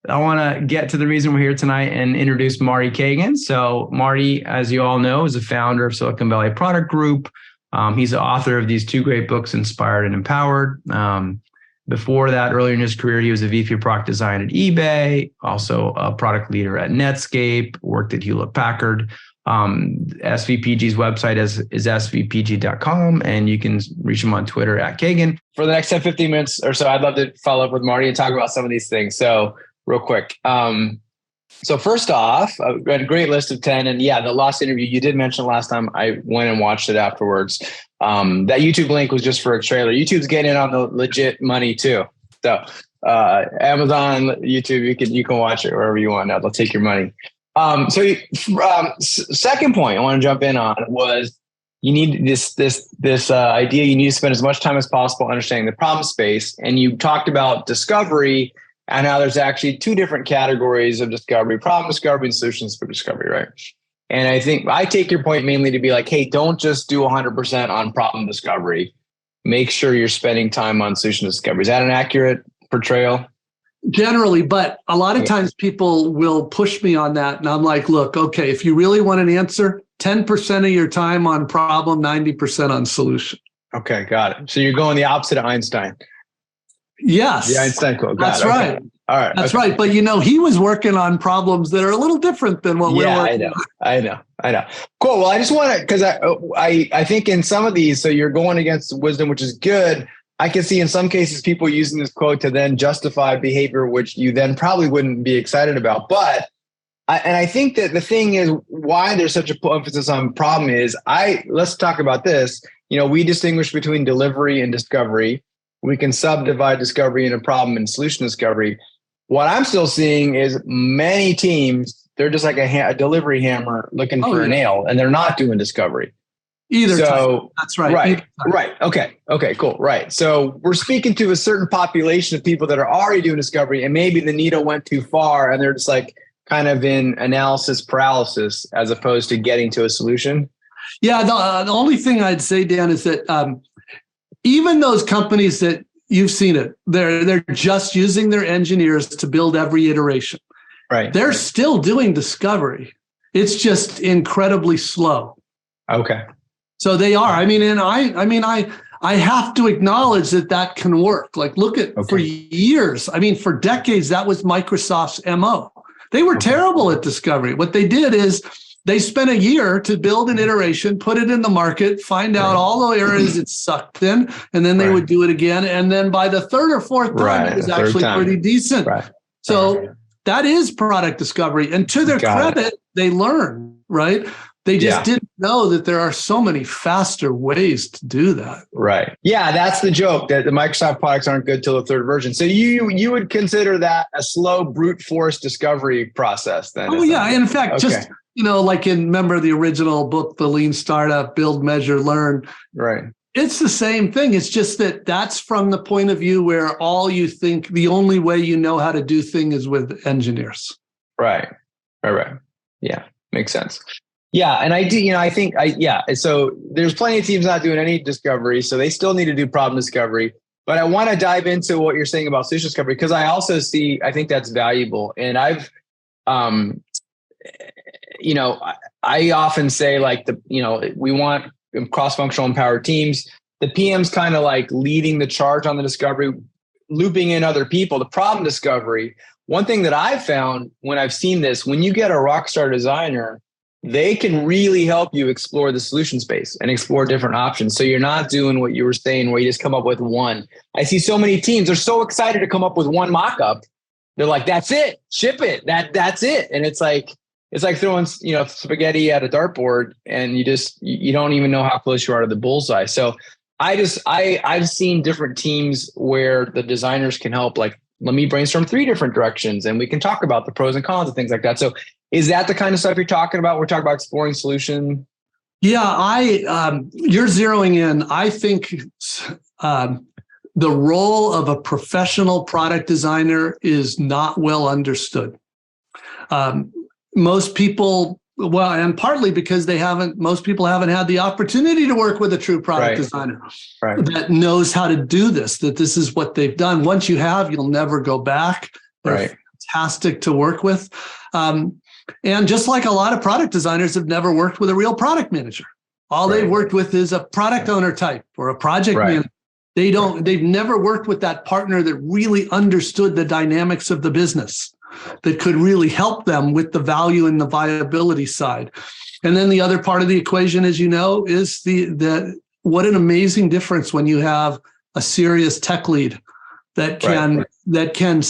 I want to get to the reason we're here tonight and introduce Marty Cagan. So Marty, as you all know, is the founder of Silicon Valley Product Group. He's the author of these 2 great books, Inspired and Empowered. Before that, earlier in his career, he was a VP of product design at eBay, also a product leader at Netscape, worked at Hewlett-Packard. SVPG's website is svpg.com, and you can reach him on Twitter at Kagan. For the next 10, 15 minutes or so, I'd love to follow up with Marty and talk about some of these things. So real quick. So first off, I've got a great list of 10. And yeah, the last interview you did mention last time, I went and watched it afterwards. That YouTube link was just for a trailer. YouTube's getting in on the legit money too. So Amazon, YouTube, you can watch it wherever you want now. They'll take your money. Second point I want to jump in on was you need this idea. You need to spend as much time as possible understanding the problem space. And you talked about discovery and how there's actually 2 different categories of discovery: problem discovery and solutions for discovery, right? And I think I take your point mainly to be like, hey, don't just do 100% on problem discovery. Make sure you're spending time on solution discovery. Is that an accurate portrayal? Generally, but a lot of times people will push me on that. And I'm like, look, okay, if you really want an answer, 10% of your time on problem, 90% on solution. Okay, got it. So you're going the opposite of Einstein. Yes. The Einstein quote. That's right. Okay. All right. That's right. But he was working on problems that are a little different than what we're working on. I know. Cool. Well, I just want to, because I think in some of these, so you're going against wisdom, which is good. I can see in some cases people using this quote to then justify behavior, which you then probably wouldn't be excited about. But I think that the thing is why there's such a emphasis on problem is let's talk about this. We distinguish between delivery and discovery. We can subdivide discovery into problem and solution discovery. What I'm still seeing is many teams, they're just like a delivery hammer looking for a nail, and they're not doing discovery. Either time. That's right. Right. Okay, cool. Right. So we're speaking to a certain population of people that are already doing discovery, and maybe the needle went too far and they're just like kind of in analysis paralysis as opposed to getting to a solution. Yeah. The only thing I'd say, Dan, is that even those companies that you've seen it, they're just using their engineers to build every iteration. Right. They're still doing discovery. It's just incredibly slow. Okay. So they are. I have to acknowledge that can work. Like, look at for years. For decades, that was Microsoft's MO. They were terrible at discovery. What they did is they spent a year to build an iteration, put it in the market, find out all the areas it sucked in, and then they would do it again. And then by the 3rd or 4th time, it was actually pretty decent. Right. So that is product discovery. And to their credit, they learn, right? They just didn't know that there are so many faster ways to do that. Right. Yeah, that's the joke, that the Microsoft products aren't good till the 3rd version. So you would consider that a slow brute force discovery process then? Oh, yeah. In fact, just, like remember the original book, The Lean Startup, Build, Measure, Learn. Right. It's the same thing. It's just that's from the point of view where all you think the only way you know how to do things is with engineers. Right. Yeah, makes sense. Yeah. And I do, so there's plenty of teams not doing any discovery. So they still need to do problem discovery. But I want to dive into what you're saying about solution discovery, because I also I think that's valuable. And I often say we want cross-functional empowered teams. The PM's kind of like leading the charge on the discovery, looping in other people. The problem discovery, one thing that I've found when I've seen this, when you get a rock star designer, they can really help you explore the solution space and explore different options. So you're not doing what you were saying where you just come up with one. I see so many teams, they're so excited to come up with one mock-up. They're like, that's it, ship it, that's it. And it's like throwing, spaghetti at a dartboard, and you don't even know how close you are to the bullseye. So I've seen different teams where the designers can help, like, let me brainstorm 3 different directions and we can talk about the pros and cons and things like that. So is that the kind of stuff you're talking about? We're talking about exploring solution. Yeah, you're zeroing in. I think the role of a professional product designer is not well understood. Most people, and partly because most people haven't had the opportunity to work with a true product designer that knows how to do this, that this is what they've done. Once you have, you'll never go back. They're fantastic to work with. And just like a lot of product designers have never worked with a real product manager. All they've worked with is a product owner type or a project manager. They've never worked with that partner that really understood the dynamics of the business, that could really help them with the value and the viability side. And then the other part of the equation, as you know, is what an amazing difference when you have a serious tech lead that can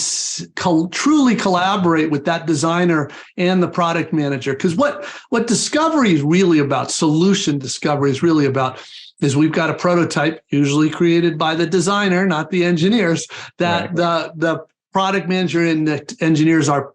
truly collaborate with that designer and the product manager. Because what discovery is really about, solution discovery is really about, is we've got a prototype, usually created by the designer, not the engineers, that the product manager and the engineers are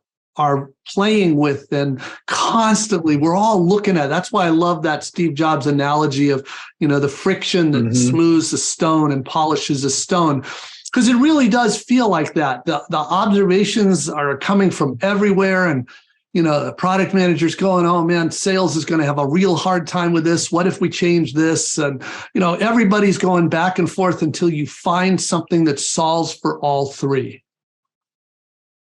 playing with, and constantly we're all looking at. That's why I love that Steve Jobs analogy of, the friction that smooths a stone and polishes a stone. Because it really does feel like that. The observations are coming from everywhere. And, the product manager's going, oh man, sales is going to have a real hard time with this. What if we change this? And, everybody's going back and forth until you find something that solves for all three.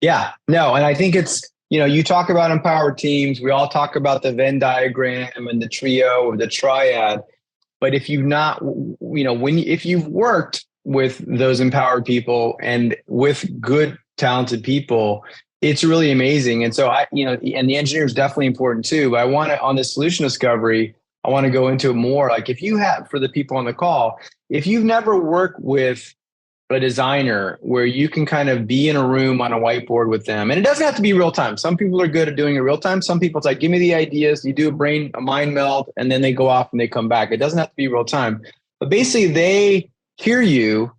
Yeah, no. And I think it's, you talk about empowered teams. We all talk about the Venn diagram and the trio or the triad. But if you've not, if you've worked with those empowered people and with good, talented people, it's really amazing. And so and the engineer is definitely important too. But I want to, on this solution discovery, I want to go into it more. Like if you have, for the people on the call, if you've never worked with a designer where you can kind of be in a room on a whiteboard with them, and it doesn't have to be real time. Some people are good at doing it real time. Some people, it's like, give me the ideas, you do a mind meld, and then they go off and they come back. It doesn't have to be real time. But basically they hear you,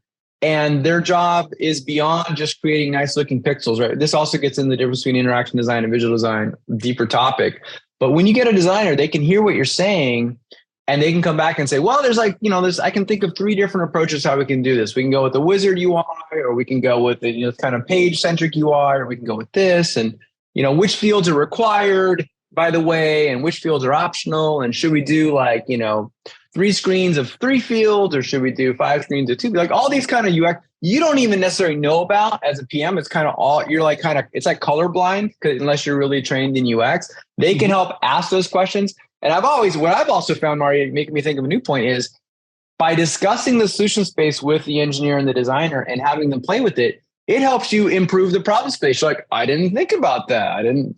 and their job is beyond just creating nice looking pixels, right? This also gets into the difference between interaction design and visual design, deeper topic. But when you get a designer, they can hear what you're saying, and they can come back and say, well, I can think of 3 different approaches how we can do this. We can go with the wizard UI, or we can go with the kind of page-centric UI, or we can go with this. And, which fields are required, by the way, and which fields are optional. And should we do 3 screens of 3 fields, or should we do 5 screens of 2? Like all these kind of UX, you don't even necessarily know about as a PM. It's kind of it's like colorblind, unless you're really trained in UX. They can help ask those questions. And what I've also found, Marty, making me think of a new point, is by discussing the solution space with the engineer and the designer and having them play with it, it helps you improve the problem space. You're like, I didn't think about that. I didn't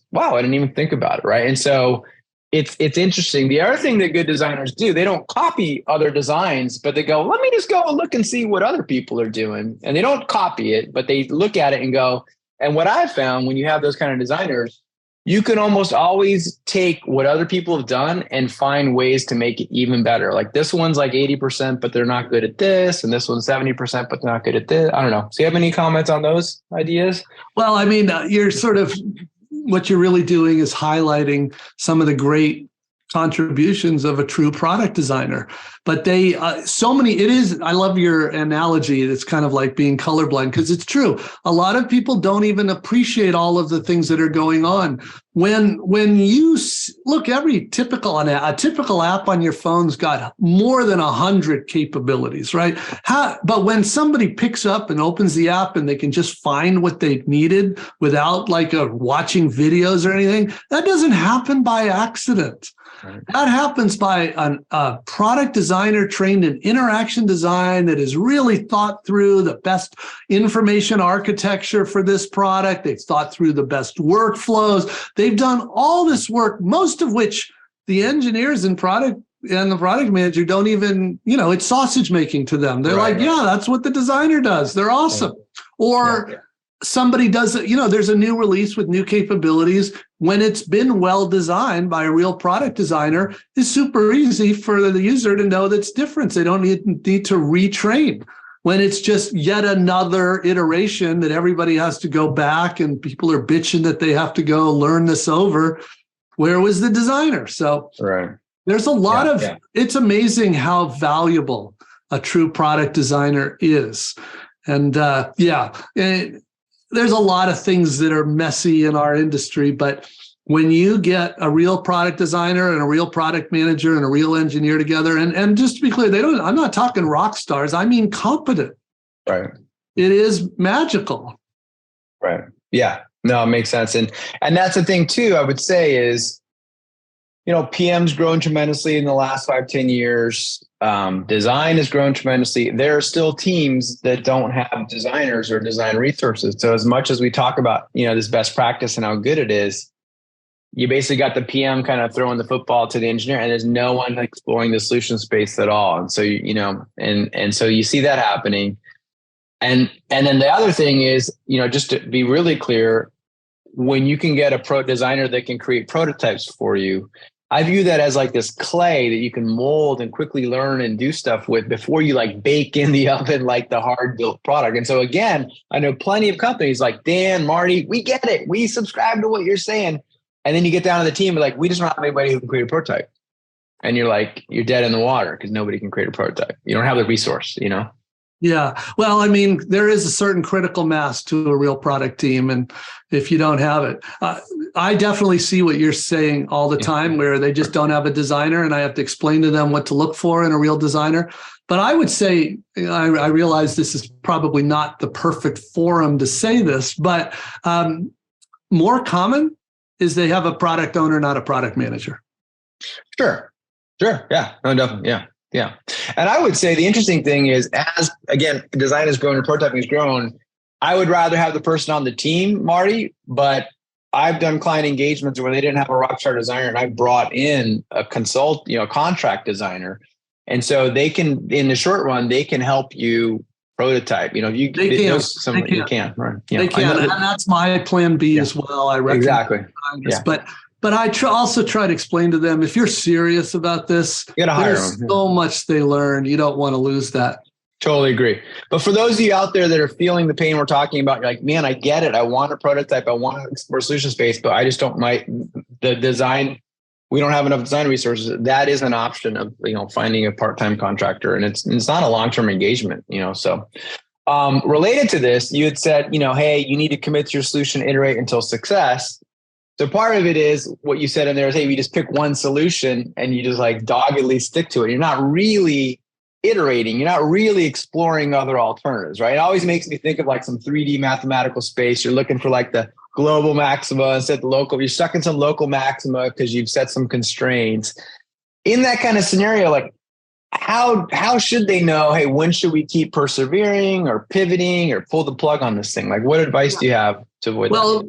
even think about it. Right. And so it's interesting. The other thing that good designers do, they don't copy other designs, but they go, let me just go and look and see what other people are doing. And they don't copy it, but they look at it and go, and what I've found when you have those kind of designers, you can almost always take what other people have done and find ways to make it even better. Like this one's like 80%, but they're not good at this. And this one's 70%, but they're not good at this. I don't know. So you have any comments on those ideas? Well, I mean, what you're really doing is highlighting some of the great contributions of a true product designer. But I love your analogy. It's kind of like being colorblind, because it's true. A lot of people don't even appreciate all of the things that are going on. When you look, a typical app on your phone's got more than 100 capabilities, right? But when somebody picks up and opens the app and they can just find what they needed without watching videos or anything, that doesn't happen by accident. Right. That happens by a product designer trained in interaction design that has really thought through the best information architecture for this product. They've thought through the best workflows. They've done all this work, most of which the engineers and the product manager don't even, it's sausage making to them. They're yeah, that's what the designer does. They're awesome. Or somebody does it, there's a new release with new capabilities. When it's been well designed by a real product designer, it's super easy for the user to know that's different. They don't need to retrain. When it's just yet another iteration that everybody has to go back and people are bitching that they have to go learn this over, where was the designer? So there's a lot it's amazing how valuable a true product designer is. And there's a lot of things that are messy in our industry, but when you get a real product designer and a real product manager and a real engineer together, and just to be clear, I'm not talking rock stars, I mean competent. Right. It is magical. Right. Yeah. No, it makes sense. And that's the thing too, I would say is, PM's grown tremendously in the last 5-10 years. Design has grown tremendously. There are still teams that don't have designers or design resources. So as much as we talk about, this best practice and how good it is, you basically got the PM kind of throwing the football to the engineer, and there's no one exploring the solution space at all. And so, and so you see that happening. And then the other thing is, just to be really clear, when you can get a pro designer that can create prototypes for you, I view that as like this clay that you can mold and quickly learn and do stuff with before you bake in the oven, like the hard built product. And so again, I know plenty of companies like Dan, Marty, we get it. We subscribe to what you're saying. And then you get down to the team, we just don't have anybody who can create a prototype. And you're dead in the water because nobody can create a prototype. You don't have the resource, Yeah. Well, there is a certain critical mass to a real product team. And if you don't have it, I definitely see what you're saying all the time, where they just don't have a designer and I have to explain to them what to look for in a real designer. But I would say, I realize this is probably not the perfect forum to say this, but more common is they have a product owner, not a product manager. Sure. Yeah. No, definitely. Yeah. And I would say the interesting thing is, as again, design has grown and prototyping has grown, I would rather have the person on the team, Marty, but I've done client engagements where they didn't have a rockstar designer and I brought in a contract designer. And so they can, in the short run, they can help you prototype. You can, right? They can. And that's my plan B as well. I reckon. Exactly. Yeah. But I also try to explain to them, if you're serious about this, there's so much they learn. You don't want to lose that. Totally agree. But for those of you out there that are feeling the pain we're talking about, you're like, man, I get it. I want a prototype. I want to explore solution space, but I just don't the design. We don't have enough design resources. That is an option of, finding a part-time contractor, and it's not a long-term engagement, So related to this, you had said, hey, you need to commit to your solution, iterate until success. So part of it is what you said in there is, hey, you just pick one solution and you just doggedly stick to it. You're not really iterating. You're not really exploring other alternatives, right? It always makes me think of some 3D mathematical space. You're looking for the global maxima instead of the local. You're stuck in some local maxima because you've set some constraints. In that kind of scenario, how should they know, hey, when should we keep persevering or pivoting or pull the plug on this thing? What advice do you have to avoid that? Well,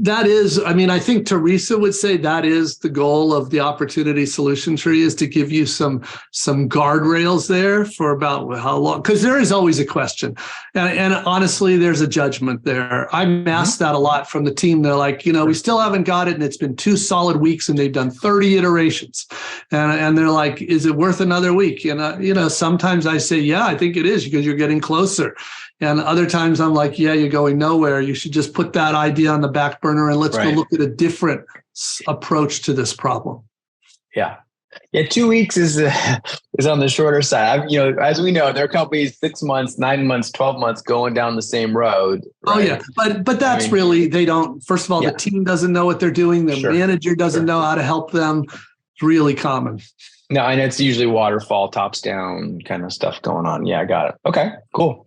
that is, I think Teresa would say that is the goal of the opportunity solution tree, is to give you some guardrails there for about how long, because there is always a question. And honestly, there's a judgment there. I'm asked that a lot from the team. They're like, we still haven't got it. And it's been 2 solid weeks and they've done 30 iterations. And they're like, is it worth another week? And, sometimes I say, yeah, I think it is, because you're getting closer. And other times I'm like, yeah, you're going nowhere. You should just put that idea on the back burner and let's go look at a different approach to this problem. Yeah. 2 weeks is on the shorter side. As we know, there are companies 6 months, 9 months, 12 months going down the same road. Right? Oh yeah. But that's really, they don't, first of all, the team doesn't know what they're doing. The manager doesn't know how to help them. It's really common. No, and it's usually waterfall, tops down kind of stuff going on. Yeah, I got it. Okay, cool.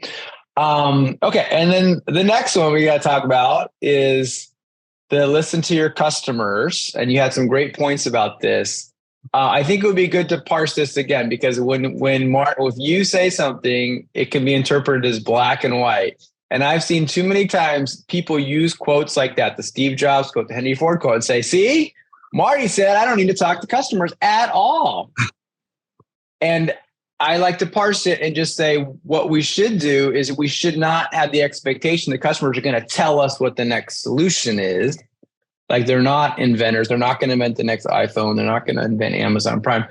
Okay. And then the next one we got to talk about is the listen to your customers. And you had some great points about this. I think it would be good to parse this again, because if you say something, it can be interpreted as black and white. And I've seen too many times people use quotes like that, the Steve Jobs quote, the Henry Ford quote, and say, see, Marty said, I don't need to talk to customers at all. And I like to parse it and just say what we should do is we should not have the expectation that customers are going to tell us what the next solution is. They're not inventors. They're not going to invent the next iPhone. They're not going to invent Amazon Prime.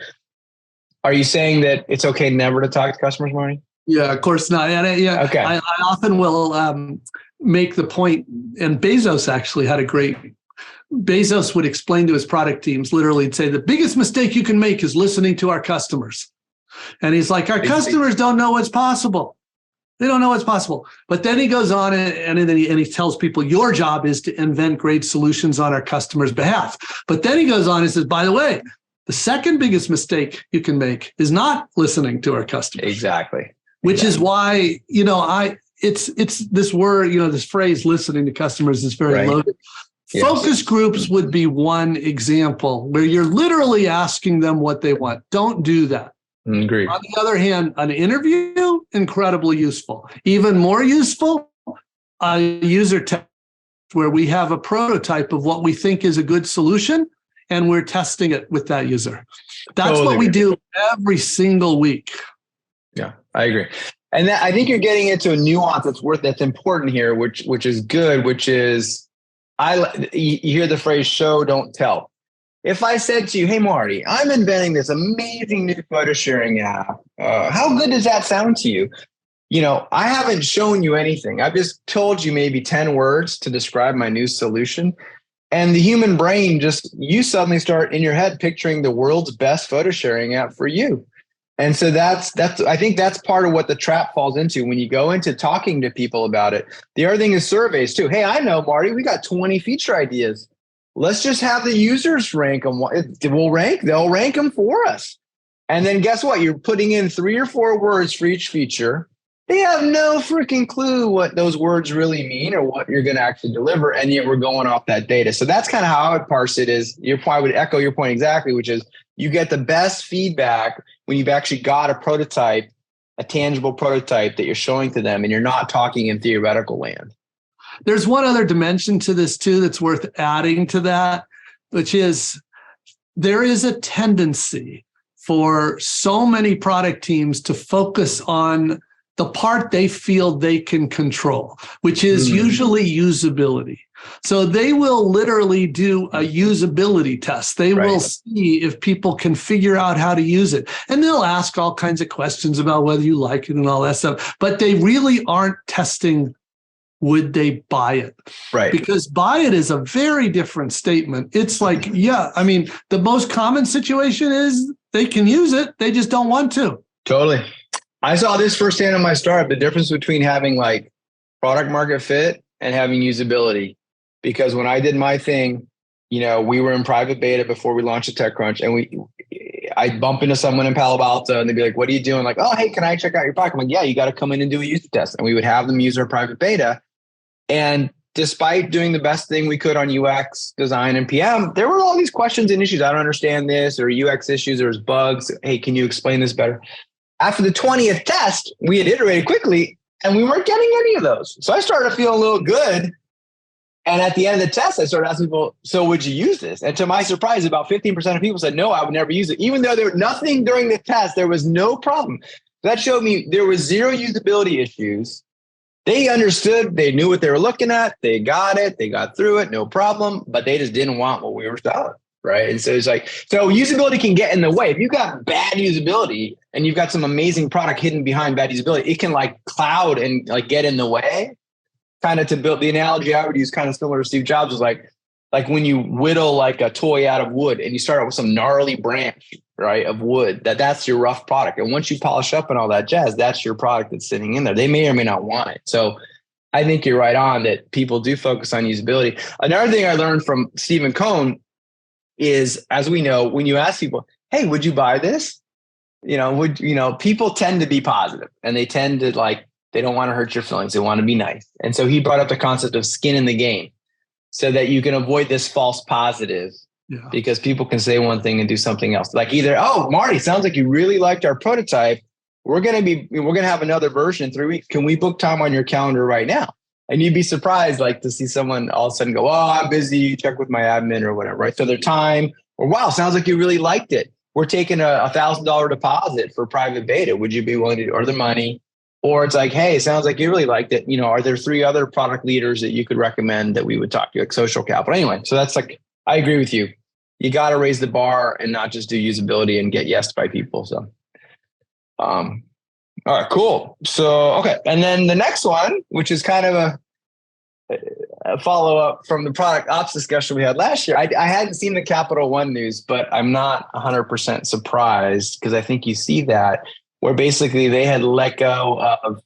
Are you saying that it's okay never to talk to customers, Marty? Yeah, of course not. Yeah. Okay. I often will make the point, and Bezos actually had Bezos would explain to his product teams, literally, and say, the biggest mistake you can make is listening to our customers. And he's like, our customers don't know what's possible. They don't know what's possible. But then he goes on and he tells people, your job is to invent great solutions on our customers' behalf. But then he goes on and says, by the way, the second biggest mistake you can make is not listening to our customers. Exactly. Which is why, it's this word, this phrase, listening to customers is very loaded. Yes. Focus groups would be one example where you're literally asking them what they want. Don't do that. Agreed. On the other hand, an interview, incredibly useful. Even more useful, a user test where we have a prototype of what we think is a good solution, and we're testing it with that user. That's totally what we do every single week. Yeah, I agree. And I think you're getting into a nuance that's important here, which is good, which is you hear the phrase show, don't tell. If I said to you, hey, Marty, I'm inventing this amazing new photo sharing app, how good does that sound to you? I haven't shown you anything. I've just told you maybe 10 words to describe my new solution. And the human brain you suddenly start in your head picturing the world's best photo sharing app for you. And so I think that's part of what the trap falls into when you go into talking to people about it. The other thing is surveys too. Hey, I know, Marty, we got 20 feature ideas. Let's just have the users rank them. They'll rank them for us. And then guess what? You're putting in 3 or 4 words for each feature. They have no freaking clue what those words really mean or what you're going to actually deliver. And yet we're going off that data. So that's kind of how I would parse it is I would echo your point exactly, which is you get the best feedback when you've actually got a prototype, a tangible prototype that you're showing to them and you're not talking in theoretical land. There's one other dimension to this too that's worth adding to that, which is there is a tendency for so many product teams to focus on the part they feel they can control, which is usually usability. So they will literally do a usability test. They will see if people can figure out how to use it. And they'll ask all kinds of questions about whether you like it and all that stuff. But they really aren't testing, would they buy it? Right. Because buy it is a very different statement. It's like, the most common situation is they can use it. They just don't want to. Totally. I saw this firsthand in my startup, the difference between having like product market fit and having usability. Because when I did my thing, we were in private beta before we launched a TechCrunch, and I'd bump into someone in Palo Alto and they'd be like, what are you doing? Like, oh, hey, can I check out your product? I'm like, yeah, you got to come in and do a user test. And we would have them use our private beta. And despite doing the best thing we could on UX design and PM, there were all these questions and issues. I don't understand this, or UX issues, there's bugs. Hey, can you explain this better? After the 20th test, we had iterated quickly and we weren't getting any of those. So I started to feel a little good. And at the end of the test, I started asking people, so would you use this? And to my surprise, about 15% of people said, no, I would never use it. Even though there was nothing during the test, there was no problem. That showed me there was 0 usability issues. They understood, they knew what they were looking at. They got it, they got through it, no problem. But they just didn't want what we were selling. Right. And so it's like, so usability can get in the way. If you've got bad usability and you've got some amazing product hidden behind bad usability, it can like cloud and like get in the way. Kind of to build the analogy I would use, kind of similar to Steve Jobs, was like when you whittle like a toy out of wood and you start out with some gnarly branch, right, of wood, that's your rough product. And once you polish up and all that jazz, that's your product that's sitting in there. They may or may not want it. So I think you're right on that people do focus on usability. Another thing I learned from Stephen Cohn is, as we know, when you ask people, hey, would you buy this? People tend to be positive and they tend to they don't want to hurt your feelings. They want to be nice. And so he brought up the concept of skin in the game so that you can avoid this false positive because people can say one thing and do something else. Like either, oh, Marty, sounds like you really liked our prototype. We're going to have another version in 3 weeks. Can we book time on your calendar right now? And you'd be surprised, to see someone all of a sudden go, oh, I'm busy, check with my admin or whatever, right? So their time, or wow, sounds like you really liked it. We're taking a $1,000 deposit for private beta. Would you be willing to, or the money? Or it's like, hey, it sounds like you really liked it. Are there 3 other product leaders that you could recommend that we would talk to, like social capital? Anyway, so that's I agree with you. You got to raise the bar and not just do usability and get yes by people. So, all right, cool. So, okay. And then the next one, which is kind of a follow-up from the product ops discussion we had last year. I hadn't seen the Capital One news, but I'm not 100% surprised because I think you see that where basically they had let go of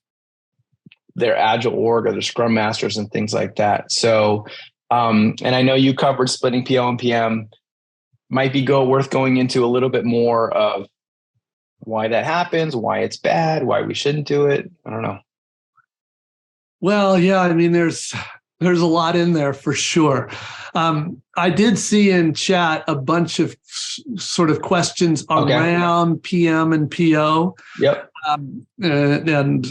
their agile org or their scrum masters and things like that. So, and I know you covered splitting PO and PM. Might be worth going into a little bit more of why that happens, why it's bad, why we shouldn't do it. I don't know. Well, yeah, I mean, there's a lot in there for sure. I did see in chat a bunch of sort of questions around PM and PO. Yep. And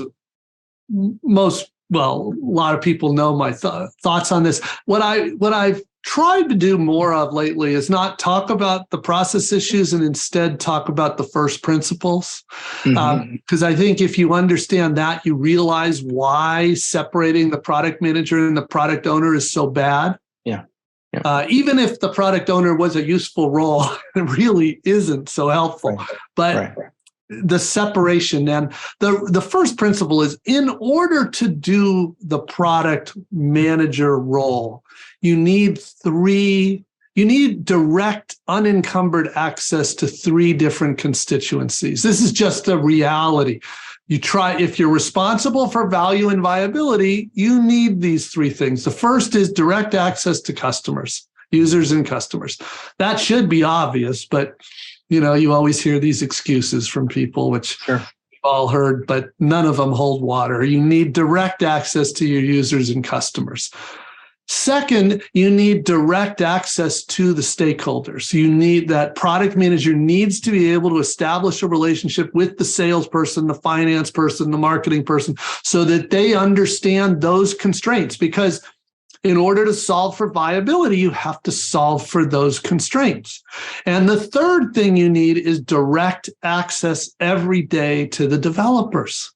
a lot of people know my thoughts on this. What I've tried to do more of lately is not talk about the process issues and instead talk about the first principles. Because I think if you understand that, you realize why separating the product manager and the product owner is so bad. Yeah. Even if the product owner was a useful role, it really isn't so helpful. Right. But the separation, and the first principle is, in order to do the product manager role, you need direct, unencumbered access to 3 different constituencies. This is just the reality. If you're responsible for value and viability, you need these 3 things. The first is direct access to customers, users and customers. That should be obvious, but you always hear these excuses from people, which we've all heard, but none of them hold water. You need direct access to your users and customers. Second, you need direct access to the stakeholders. You need that product manager needs to be able to establish a relationship with the salesperson, the finance person, the marketing person, so that they understand those constraints. Because in order to solve for viability, you have to solve for those constraints. And the third thing you need is direct access every day to the developers.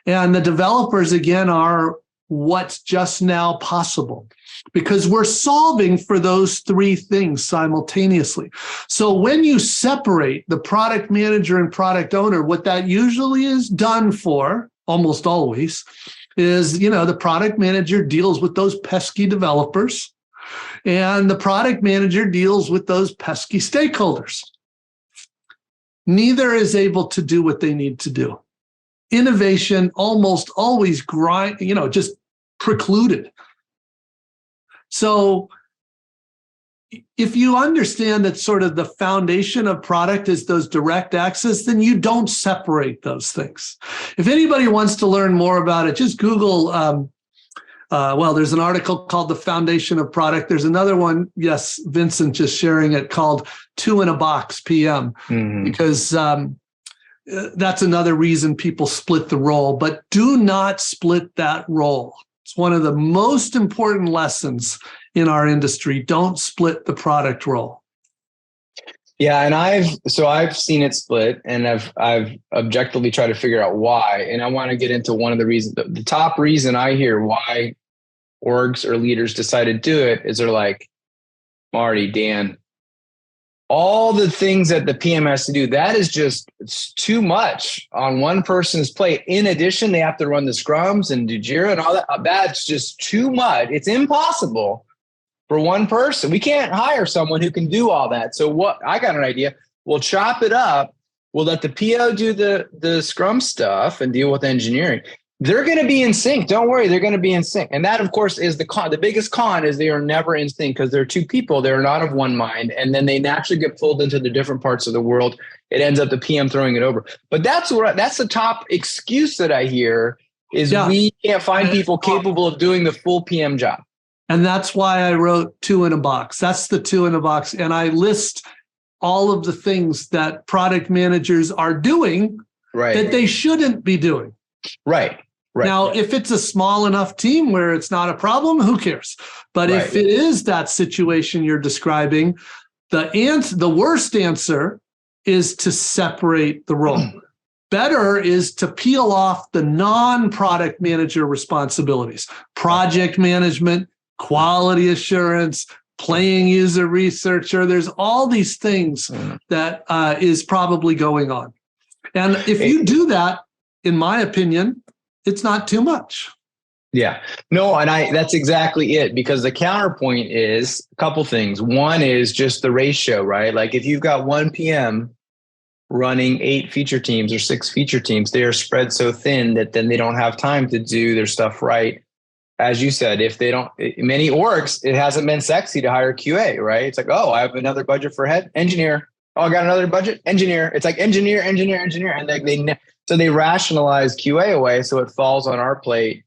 And the developers, again, are what's just now possible, because we're solving for those 3 things simultaneously. So when you separate the product manager and product owner, what that usually is done for, almost always, is, the product manager deals with those pesky developers and the product manager deals with those pesky stakeholders. Neither is able to do what they need to do. Innovation almost always just precluded. So if you understand that sort of the foundation of product is those direct access, then you don't separate those things. If anybody wants to learn more about it, just Google, there's an article called The Foundation of Product. There's another one, yes, Vincent just sharing it, called 2 in a Box PM, because that's another reason people split the role. But do not split that role. It's one of the most important lessons in our industry. Don't split the product role. Yeah, and I've seen it split, and I've objectively tried to figure out why. And I want to get into one of the reasons. The top reason I hear why orgs or leaders decide to do it is they're like, Marty, Dan, all the things that the PM has to do, that is it's too much on one person's plate. In addition, they have to run the scrums and do Jira and all that. That's just too much. It's impossible for one person. We can't hire someone who can do all that. So I got an idea. We'll chop it up. We'll let the PO do the scrum stuff and deal with engineering. They're going to be in sync. Don't worry. They're going to be in sync. And that, of course, is the con. The biggest con is they are never in sync because they're 2 people. They're not of one mind. And then they naturally get pulled into the different parts of the world. It ends up the PM throwing it over. But that's the top excuse that I hear is we can't find people capable of doing the full PM job. And that's why I wrote 2 in a Box. That's the 2 in a Box. And I list all of the things that product managers are doing that they shouldn't be doing. Right. Now, if it's a small enough team where it's not a problem, who cares? But if it is that situation you're describing, the worst answer is to separate the role. Better is to peel off the non-product manager responsibilities, project management, quality assurance, playing user researcher. There's all these things that is probably going on. And if you do that, in my opinion, it's not too much. Yeah, no, and that's exactly it, because the counterpoint is a couple things. One is just the ratio, right? Like if you've got 1 PM running 8 feature teams or 6 feature teams, they are spread so thin that then they don't have time to do their stuff right. As you said, many orgs, it hasn't been sexy to hire QA, right? It's like, oh, I have another budget for head engineer. Oh, I got another budget engineer. It's like engineer. And so they rationalize QA away. So it falls on our plate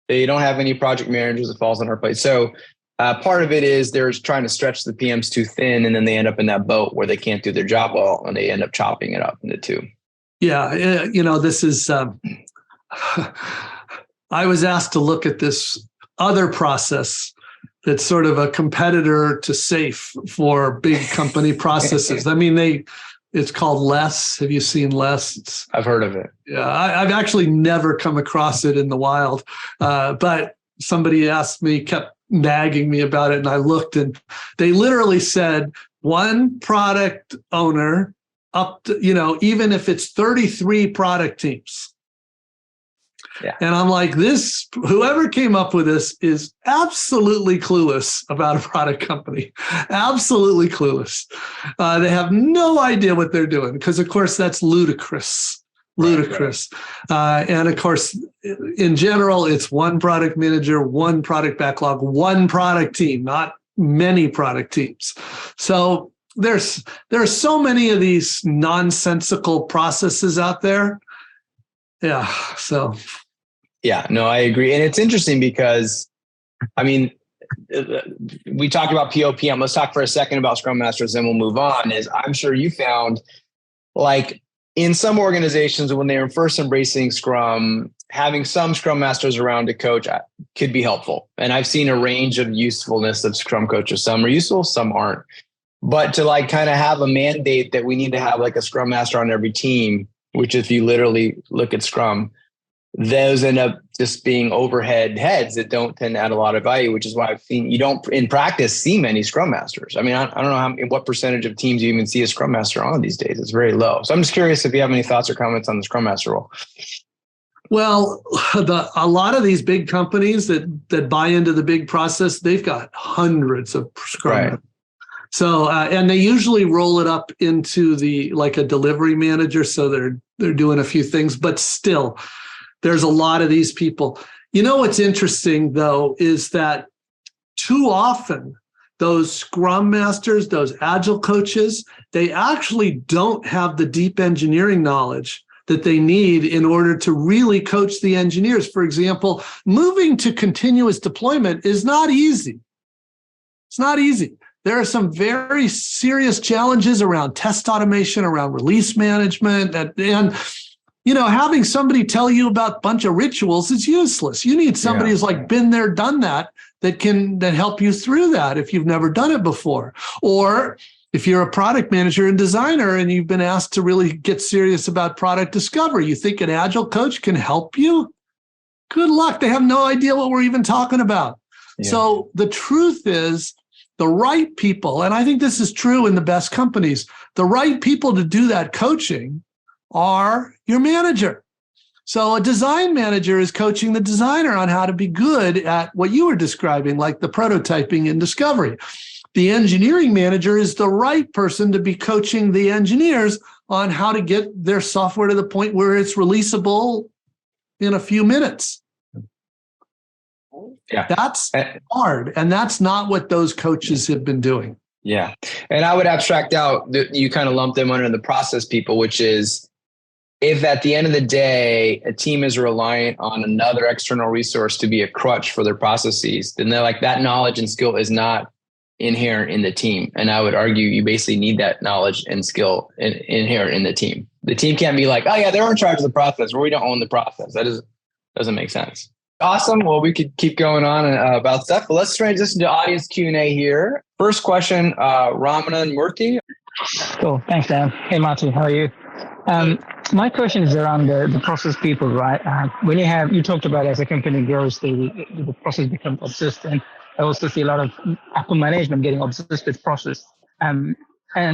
They don't have any project managers that falls on our plate. So part of it is they're trying to stretch the PMs too thin, and then they end up in that boat where they can't do their job well, and they end up chopping it up into two. Yeah, this is. I was asked to look at this other process that's sort of a competitor to SAFe for big company processes. I mean, it's called Less. Have you seen Less? I've heard of it. Yeah, I've actually never come across it in the wild, but somebody kept nagging me about it, and I looked, and they literally said one product owner up to, even if it's 33 product teams. Yeah. And I'm like, whoever came up with this is absolutely clueless about a product company. Absolutely clueless. They have no idea what they're doing because, of course, that's ludicrous. Ludicrous. Right. And of course, in general, it's one product manager, one product backlog, one product team, not many product teams. So there are so many of these nonsensical processes out there. Yeah. So. Yeah, no, I agree. And it's interesting because, I mean, we talked about POPM. Let's talk for a second about Scrum Masters, then we'll move on. I'm sure you found, like, in some organizations, when they were first embracing Scrum, having some Scrum Masters around to coach could be helpful. And I've seen a range of usefulness of Scrum coaches. Some are useful, some aren't. But to kind of have a mandate that we need to have a Scrum Master on every team, which if you literally look at Scrum, those end up just being overhead heads that don't tend to add a lot of value, which is why I've seen you don't in practice see many Scrum Masters. I mean, I don't know what percentage of teams you even see a Scrum Master on these days. It's very low. So I'm just curious if you have any thoughts or comments on the Scrum Master role. Well, a lot of these big companies that buy into the big process, they've got hundreds of Scrum Masters. So, and they usually roll it up into a delivery manager. So they're doing a few things, but still, there's a lot of these people. What's interesting, though, is that too often those Scrum Masters, those Agile coaches, they actually don't have the deep engineering knowledge that they need in order to really coach the engineers. For example, moving to continuous deployment is not easy. It's not easy. There are some very serious challenges around test automation, around release management, and having somebody tell you about a bunch of rituals is useless. You need somebody who's been there, done that can help you through that if you've never done it before. Or if you're a product manager and designer and you've been asked to really get serious about product discovery, you think an Agile coach can help you? Good luck. They have no idea what we're even talking about. Yeah. So the truth is, the right people, and I think this is true in the best companies, the right people to do that coaching are your manager. So a design manager is coaching the designer on how to be good at what you were describing, like the prototyping and discovery. The engineering manager is the right person to be coaching the engineers on how to get their software to the point where it's releasable in a few minutes. Yeah, that's hard. And that's not what those coaches have been doing. Yeah. And I would abstract out that you kind of lump them under the process people, which is if at the end of the day, a team is reliant on another external resource to be a crutch for their processes, then they're that knowledge and skill is not inherent in the team. And I would argue you basically need that knowledge and skill inherent in the team. The team can't be like, oh yeah, they're in charge of the process where we don't own the process. That doesn't make sense. Awesome. Well, we could keep going on about stuff, but let's transition to audience Q&A here. First question, Ramanan Murthy. Cool. Thanks, Dan. Hey, Marty, how are you? My question is around the process people, right? When you talked about as a company grows, the process becomes obsessed. And I also see a lot of upper management getting obsessed with process. And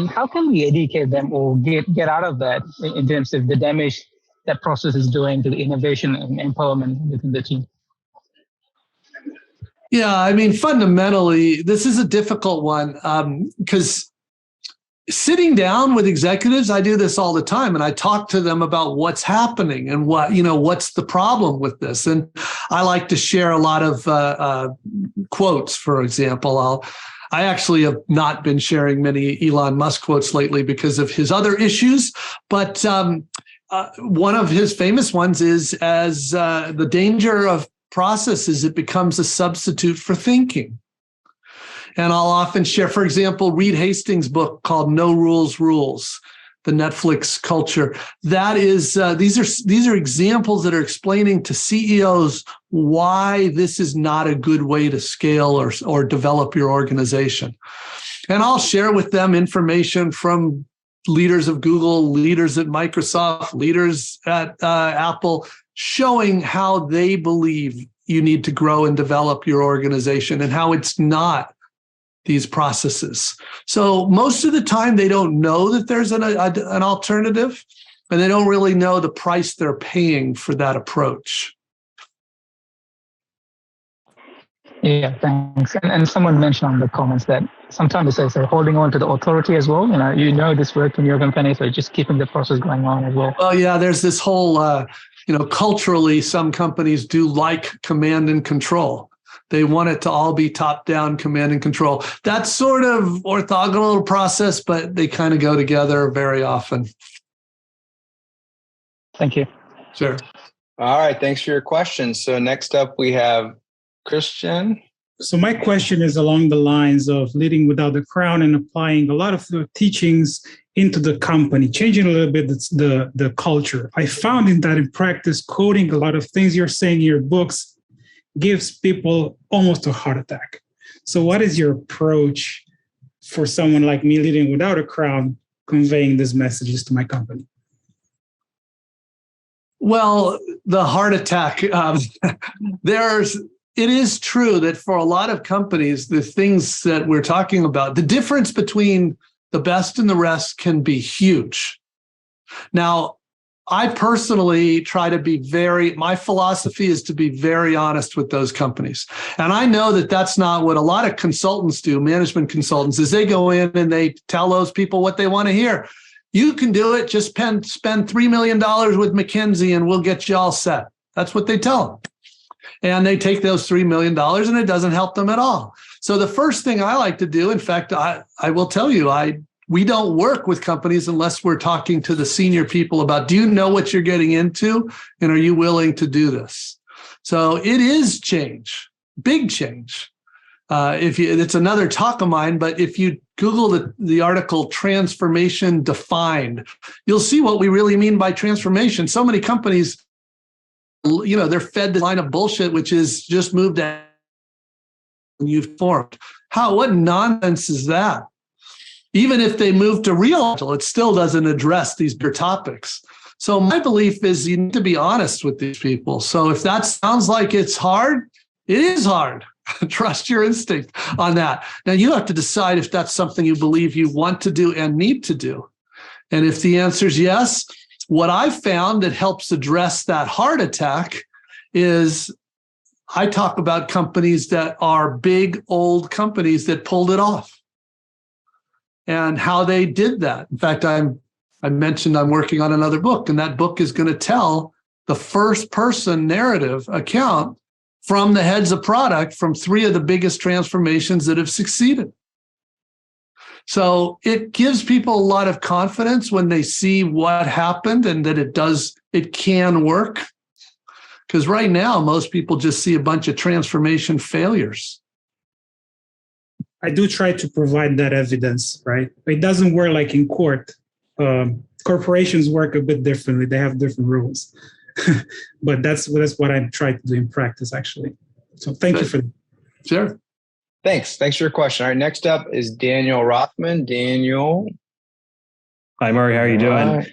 how can we educate them or get out of that in terms of the damage that process is doing to the innovation and empowerment within the team? Yeah, I mean, fundamentally, this is a difficult one because sitting down with executives, I do this all the time, and I talk to them about what's happening and what's the problem with this. And I like to share a lot of quotes, for example. I actually have not been sharing many Elon Musk quotes lately because of his other issues, but one of his famous ones is as the danger of processes, it becomes a substitute for thinking. And I'll often share, for example, Reed Hastings' book called No Rules Rules, the Netflix culture. That is, these are examples that are explaining to CEOs why this is not a good way to scale or develop your organization. And I'll share with them information from leaders of Google, leaders at Microsoft, leaders at Apple, showing how they believe you need to grow and develop your organization and how it's not these processes. So most of the time, they don't know that there's an alternative, and they don't really know the price they're paying for that approach. Yeah, thanks. And someone mentioned on the comments that sometimes they say they're holding on to the authority as well. This worked in your company, so just keeping the process going on as well. Well, yeah, there's this whole, culturally, some companies do like command and control. They want it to all be top-down command and control. That's sort of orthogonal process, but they kind of go together very often. Thank you. Sure. All right. Thanks for your question. So next up, we have Christian. So my question is along the lines of leading without the crown and applying a lot of the teachings into the company, changing a little bit the culture. I found in practice, coding a lot of things you're saying in your books gives people almost a heart attack. So what is your approach for someone like me leading without a crown, conveying these messages to my company? Well, the heart attack, it is true that for a lot of companies, the things that we're talking about, the difference between the best and the rest can be huge. Now, I personally try to my philosophy is to be very honest with those companies. And I know that that's not what a lot of consultants do, management consultants, is they go in and they tell those people what they want to hear. You can do it, just spend $3 million with McKinsey and we'll get you all set. That's what they tell them. And they take those $3 million and it doesn't help them at all. So the first thing I like to do, in fact, I will tell you, we don't work with companies unless we're talking to the senior people about, do you know what you're getting into? And are you willing to do this? So it is change, big change. It's another talk of mine, but if you Google the article Transformation Defined, you'll see what we really mean by transformation. So many companies, they're fed the line of bullshit, which is just move to you've formed. What nonsense is that? Even if they move to real, it still doesn't address these bigger topics. So my belief is you need to be honest with these people. So if that sounds like it's hard, it is hard. Trust your instinct on that. Now you have to decide if that's something you believe you want to do and need to do. And if the answer is yes, what I've found that helps address that heart attack is I talk about companies that are big, old companies that pulled it off and how they did that. In fact, I mentioned I'm working on another book, and that book is going to tell the first-person narrative account from the heads of product from 3 of the biggest transformations that have succeeded. So it gives people a lot of confidence when they see what happened and that it can work. Because right now, most people just see a bunch of transformation failures. I do try to provide that evidence, right? It doesn't work like in court. Corporations work a bit differently. They have different rules. But that's what I'm trying to do in practice, actually. So thank you for that. Sure. Thanks for your question. All right, next up is Daniel Rothman. Daniel. Hi, Murray. How are you doing?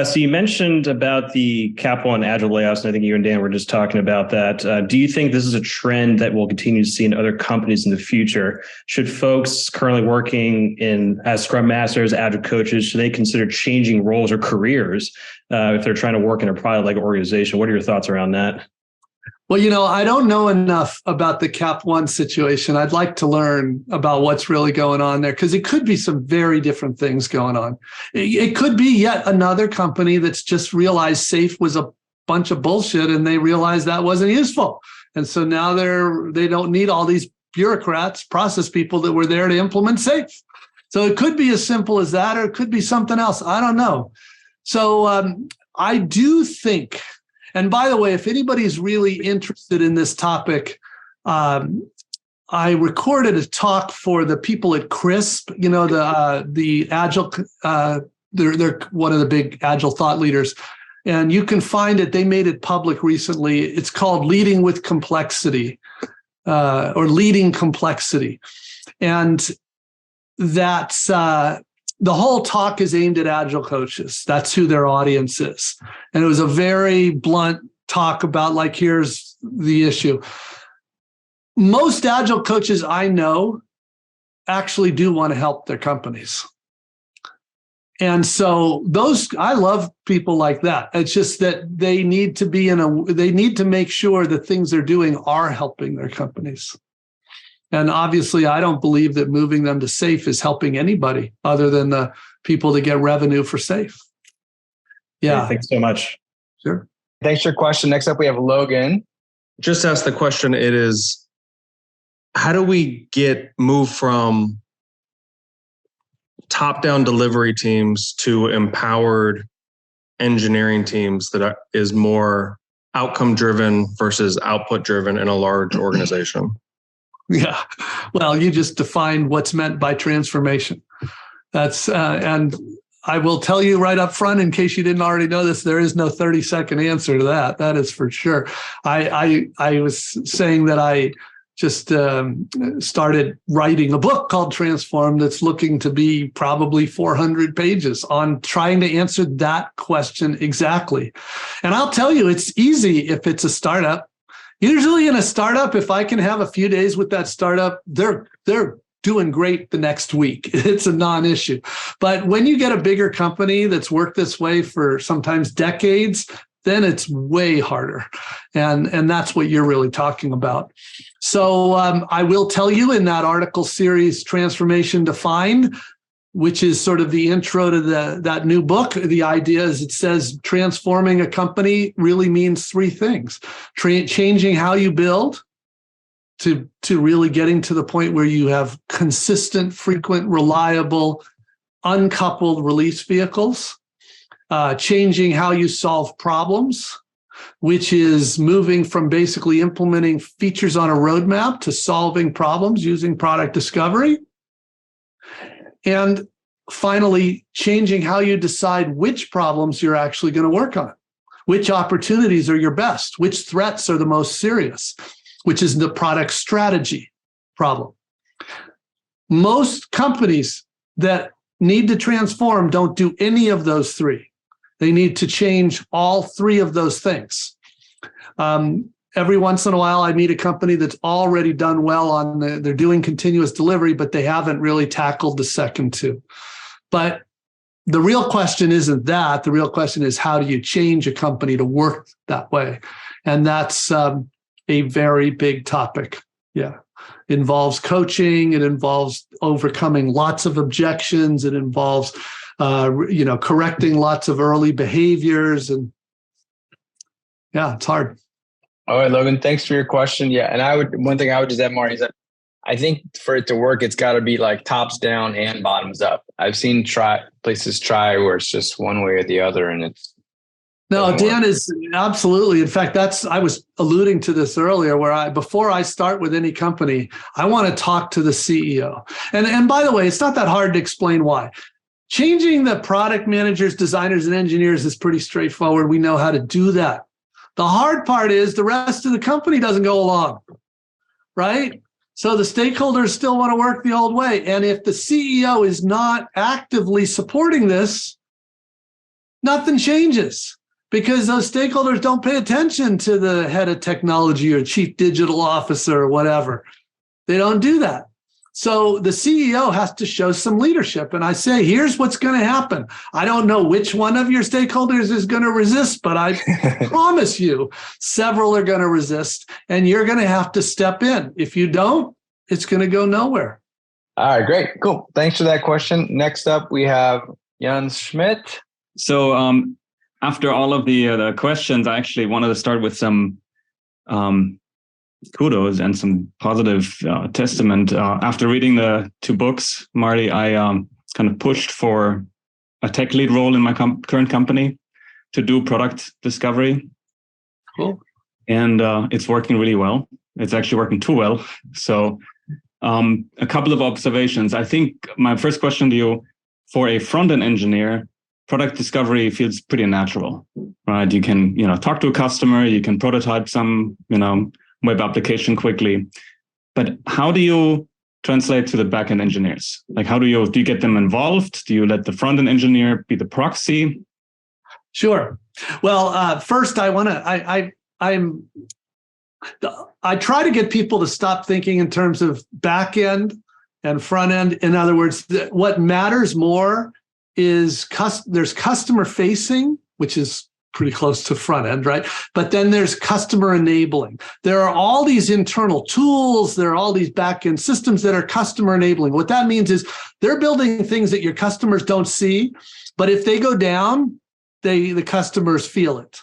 So you mentioned about the capital and agile layoffs, and I think you and Dan were just talking about that. Do you think this is a trend that we'll continue to see in other companies in the future? Should folks currently working as Scrum Masters, Agile coaches, should they consider changing roles or careers if they're trying to work in a product-like organization? What are your thoughts around that? Well, I don't know enough about the Cap One situation. I'd like to learn about what's really going on there, because it could be some very different things going on. It could be yet another company that's just realized SAFe was a bunch of bullshit and they realized that wasn't useful. And so now they don't need all these bureaucrats, process people that were there to implement SAFe. So it could be as simple as that, or it could be something else. I don't know. So I do think, And by the way, if anybody's really interested in this topic, I recorded a talk for the people at CRISP, the Agile, they're one of the big Agile thought leaders. And you can find it, they made it public recently. It's called Leading with Complexity, or Leading Complexity. And that's, the whole talk is aimed at Agile coaches. That's who their audience is. And it was a very blunt talk about, like, here's the issue. Most Agile coaches I know actually do want to help their companies. And so I love people like that. It's just that they need to they need to make sure the things they're doing are helping their companies. And obviously, I don't believe that moving them to SAFe is helping anybody other than the people that get revenue for SAFe. Yeah. Hey, thanks so much. Sure. Thanks for your question. Next up, we have Logan. Just ask the question. It is, how do we move from top-down delivery teams to empowered engineering teams that is more outcome-driven versus output-driven in a large organization? Yeah. Well, you just defined what's meant by transformation. That's and I will tell you right up front, in case you didn't already know this, there is no 30-second answer to that. That is for sure. I was saying that I just started writing a book called Transform that's looking to be probably 400 pages on trying to answer that question exactly. And I'll tell you, it's easy if it's a startup. Usually in a startup, if I can have a few days with that startup, they're doing great the next week. It's a non-issue. But when you get a bigger company that's worked this way for sometimes decades, then it's way harder. And that's what you're really talking about. So I will tell you, in that article series, Transformation Defined, which is sort of the intro to that new book, the idea is, it says transforming a company really means three things: changing how you build to really getting to the point where you have consistent, frequent, reliable, uncoupled release vehicles; changing how you solve problems, which is moving from basically implementing features on a roadmap to solving problems using product discovery; and finally, changing how you decide which problems you're actually going to work on, which opportunities are your best, which threats are the most serious, which is the product strategy problem. Most companies that need to transform don't do any of those three. They need to change all three of those things. Every once in a while, I meet a company that's already done well on they're doing continuous delivery, but they haven't really tackled the second two. But the real question isn't that. The real question is, how do you change a company to work that way? And that's a very big topic. Yeah. It involves coaching. It involves overcoming lots of objections. It involves correcting lots of early behaviors. And yeah, it's hard. All right, Logan, thanks for your question. Yeah. And one thing I would just add, Marty, is that I think for it to work, it's got to be like tops down and bottoms up. I've seen places try where it's just one way or the other, and it's no. Dan is absolutely. In fact, I was alluding to this earlier, where before I start with any company, I want to talk to the CEO. And by the way, it's not that hard to explain why. Changing the product managers, designers, and engineers is pretty straightforward. We know how to do that. The hard part is the rest of the company doesn't go along, right? So the stakeholders still want to work the old way. And if the CEO is not actively supporting this, nothing changes, because those stakeholders don't pay attention to the head of technology or chief digital officer or whatever. They don't do that. So the CEO has to show some leadership. And I say, here's what's going to happen. I don't know which one of your stakeholders is going to resist, but I promise you several are going to resist, and you're going to have to step in. If you don't, it's going to go nowhere. All right, great. Cool. Thanks for that question. Next up, we have Jens Schmidt. So after all of the questions, I actually wanted to start with some kudos and some positive testament. After reading the two books, Marty, I kind of pushed for a tech lead role in my current company to do product discovery. Cool. And it's working really well. It's actually working too well. So a couple of observations. I think my first question to you, for a front-end engineer, product discovery feels pretty natural, right? You can, talk to a customer, you can prototype some, web application quickly. But how do you translate to the backend engineers? Like, how do you get them involved? Do you let the front-end engineer be the proxy? Sure. Well, first I try to get people to stop thinking in terms of back end and front end. In other words, what matters more is there's customer facing, which is pretty close to front end, right? But then there's customer enabling. There are all these internal tools. There are all these back end systems that are customer enabling. What that means is they're building things that your customers don't see, but if they go down, the customers feel it.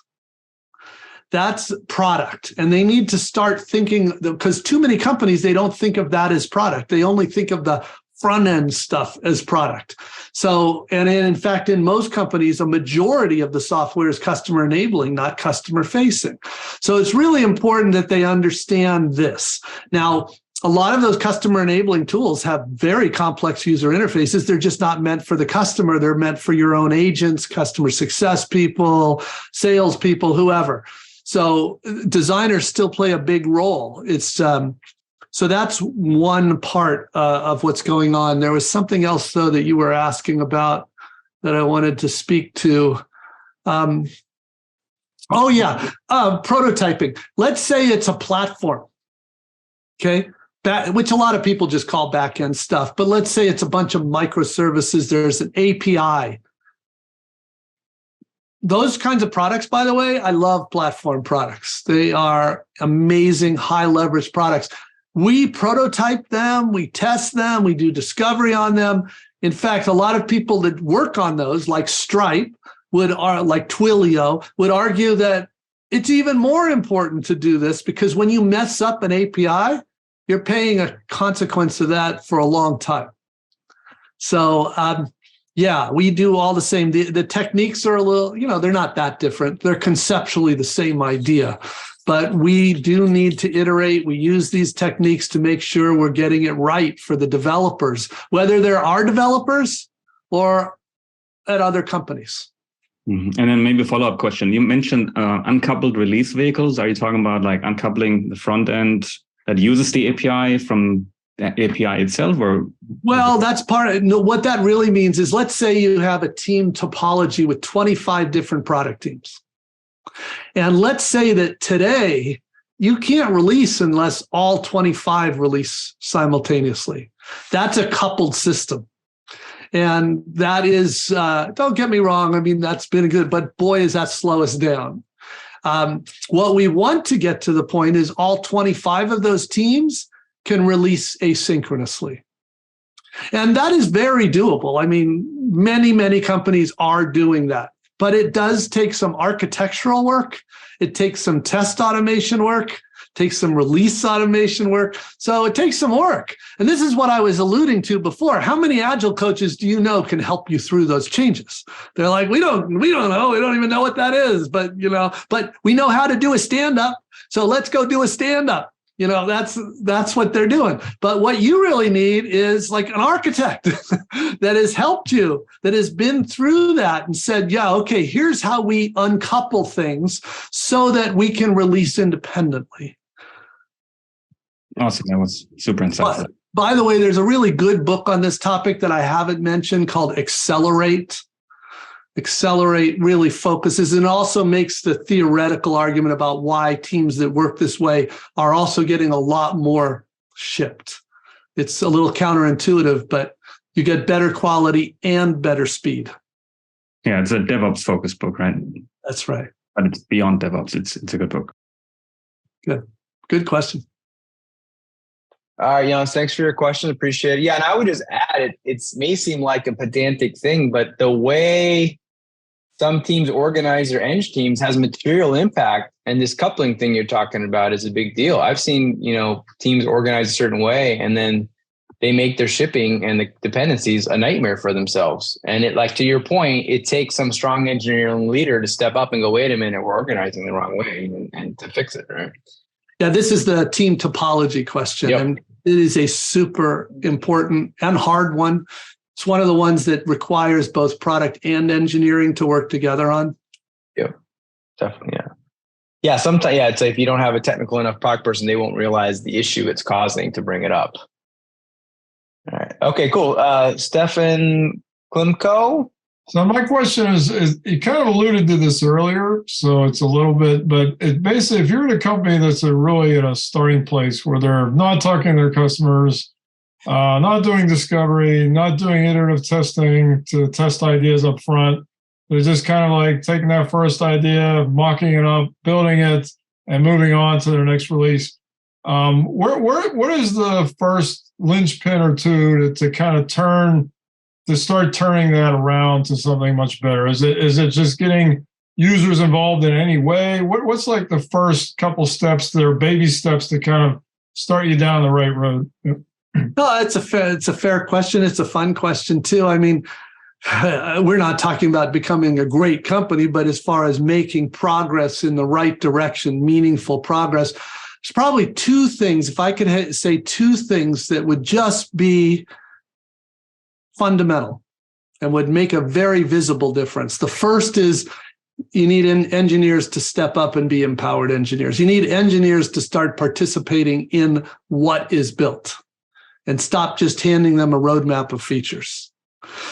That's product. And they need to start thinking, because too many companies, they don't think of that as product. They only think of the front end stuff as product. So, and in fact, in most companies, a majority of the software is customer enabling, not customer facing. So it's really important that they understand this. Now, a lot of those customer enabling tools have very complex user interfaces. They're just not meant for the customer. They're meant for your own agents, customer success people, sales people, whoever. So designers still play a big role. It's so that's one part of what's going on. There was something else, though, that you were asking about that I wanted to speak to. Prototyping. Let's say it's a platform, okay, which a lot of people just call back-end stuff. But let's say it's a bunch of microservices. There's an API. Those kinds of products, by the way, I love platform products. They are amazing, high leverage products. We prototype them, we test them, we do discovery on them. In fact, a lot of people that work on those, like Stripe, like Twilio, would argue that it's even more important to do this because when you mess up an API, you're paying a consequence of that for a long time. So, we do all the same. The techniques are a little, they're not that different. They're conceptually the same idea. But we do need to iterate. We use these techniques to make sure we're getting it right for the developers, whether they're our developers or at other companies. Mm-hmm. And then maybe a follow-up question. You mentioned uncoupled release vehicles. Are you talking about like uncoupling the front end that uses the API from the API itself? Or well, that's part of what that really means is, let's say you have a team topology with 25 different product teams. And let's say that today you can't release unless all 25 release simultaneously. That's a coupled system. And that is, don't get me wrong, I mean, that's been good, but boy, does that slow us down. What we want to get to the point is all 25 of those teams can release asynchronously. And that is very doable. I mean, many companies are doing that. But it does take some architectural work. It takes some test automation work, takes some release automation work. So it takes some work. And this is what I was alluding to before. How many agile coaches do you know can help you through those changes? They're like, we don't know. We don't even know what that is. But we know how to do a stand-up. So let's go do a stand-up. That's what they're doing. But what you really need is like an architect that has helped you, that has been through that and said, yeah, okay, here's how we uncouple things so that we can release independently. Awesome. That was super insightful. By the way, there's a really good book on this topic that I haven't mentioned called Accelerate. Accelerate really focuses and also makes the theoretical argument about why teams that work this way are also getting a lot more shipped. It's a little counterintuitive, but you get better quality and better speed. Yeah, it's a DevOps focused book, right? That's right. But it's beyond DevOps. It's a good book. Good question. All right, Jans, thanks for your question. Appreciate it. Yeah, and I would just add, it may seem like a pedantic thing, but the way some teams organize their eng teams has material impact. And this coupling thing you're talking about is a big deal. I've seen, teams organize a certain way and then they make their shipping and the dependencies a nightmare for themselves. And it, like, to your point, it takes some strong engineering leader to step up and go, wait a minute, we're organizing the wrong way, and to fix it, right? Yeah, this is the team topology question. Yep. And it is a super important and hard one. It's one of the ones that requires both product and engineering to work together on. Yeah, definitely. Yeah. Yeah. Sometimes, yeah, it's like if you don't have a technical enough product person, they won't realize the issue it's causing to bring it up. All right. Okay, cool. Stefan Klimko. So my question is you kind of alluded to this earlier, so it's a little bit, but it basically, if you're in a company that's really at a starting place where they're not talking to their customers, not doing discovery, not doing iterative testing to test ideas up front, they're just kind of like taking that first idea, mocking it up, building it, and moving on to their next release. What is the first linchpin or two to kind of start turning that around to something much better? Is it just getting users involved in any way? What's like the first couple steps that are baby steps to kind of start you down the right road? No, it's a fair question. It's a fun question too. I mean, we're not talking about becoming a great company, but as far as making progress in the right direction, meaningful progress, there's probably two things. If I could say two things that would just be fundamental and would make a very visible difference. The first is you need engineers to step up and be empowered engineers. You need engineers to start participating in what is built and stop just handing them a roadmap of features.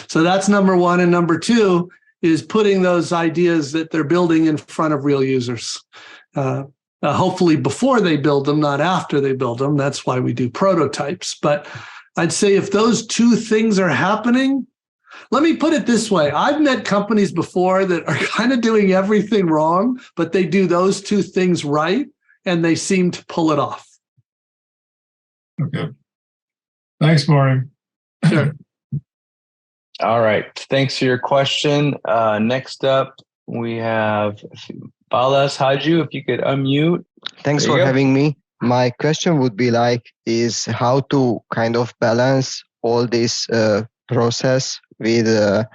So that's number one. And number two is putting those ideas that they're building in front of real users. Hopefully before they build them, not after they build them. That's why we do prototypes. But I'd say if those two things are happening, let me put it this way. I've met companies before that are kind of doing everything wrong, but they do those two things right, and they seem to pull it off. Okay. Thanks, Marty. Sure. All right. Thanks for your question. Next up, we have Balas Haju, if you could unmute. Thanks for having me. My question would be is how to kind of balance all this process with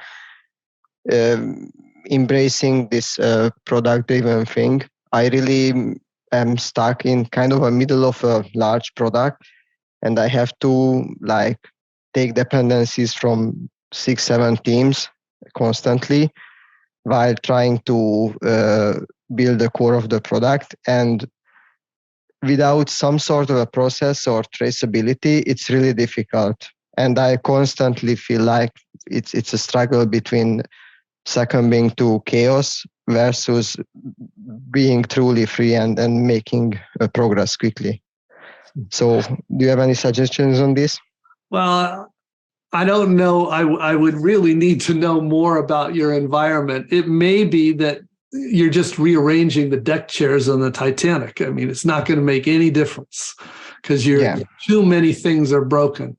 embracing this product-driven thing. I really am stuck in kind of a middle of a large product, and I have to take dependencies from 6-7 teams constantly while trying to build the core of the product. And without some sort of a process or traceability, it's really difficult. And I constantly feel like it's a struggle between succumbing to chaos versus being truly free and making progress quickly. So do you have any suggestions on this? Well, I don't know. I would really need to know more about your environment. It may be that you're just rearranging the deck chairs on the Titanic. I mean, it's not going to make any difference because too many things are broken.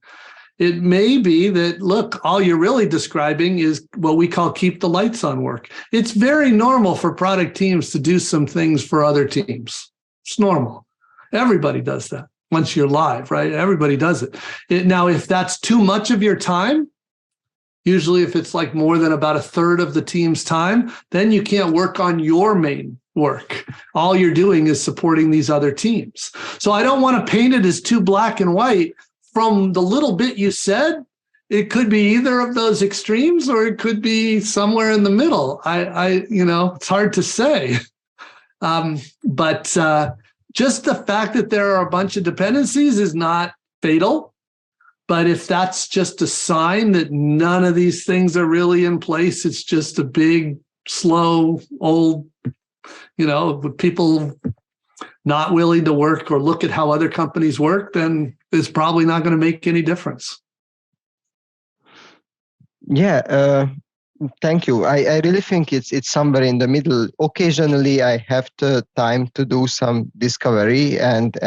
It may be that, look, all you're really describing is what we call keep the lights on work. It's very normal for product teams to do some things for other teams. It's normal. Everybody does that. Once you're live, right? Everybody does it. Now, if that's too much of your time, usually if it's like more than about a third of the team's time, then you can't work on your main work. All you're doing is supporting these other teams. So I don't want to paint it as too black and white. From the little bit you said, it could be either of those extremes or it could be somewhere in the middle. It's hard to say. But just the fact that there are a bunch of dependencies is not fatal. But if that's just a sign that none of these things are really in place, it's just a big, slow, old, with people not willing to work or look at how other companies work, then it's probably not going to make any difference. Yeah, thank you. I really think it's somewhere in the middle. Occasionally, I have the time to do some discovery and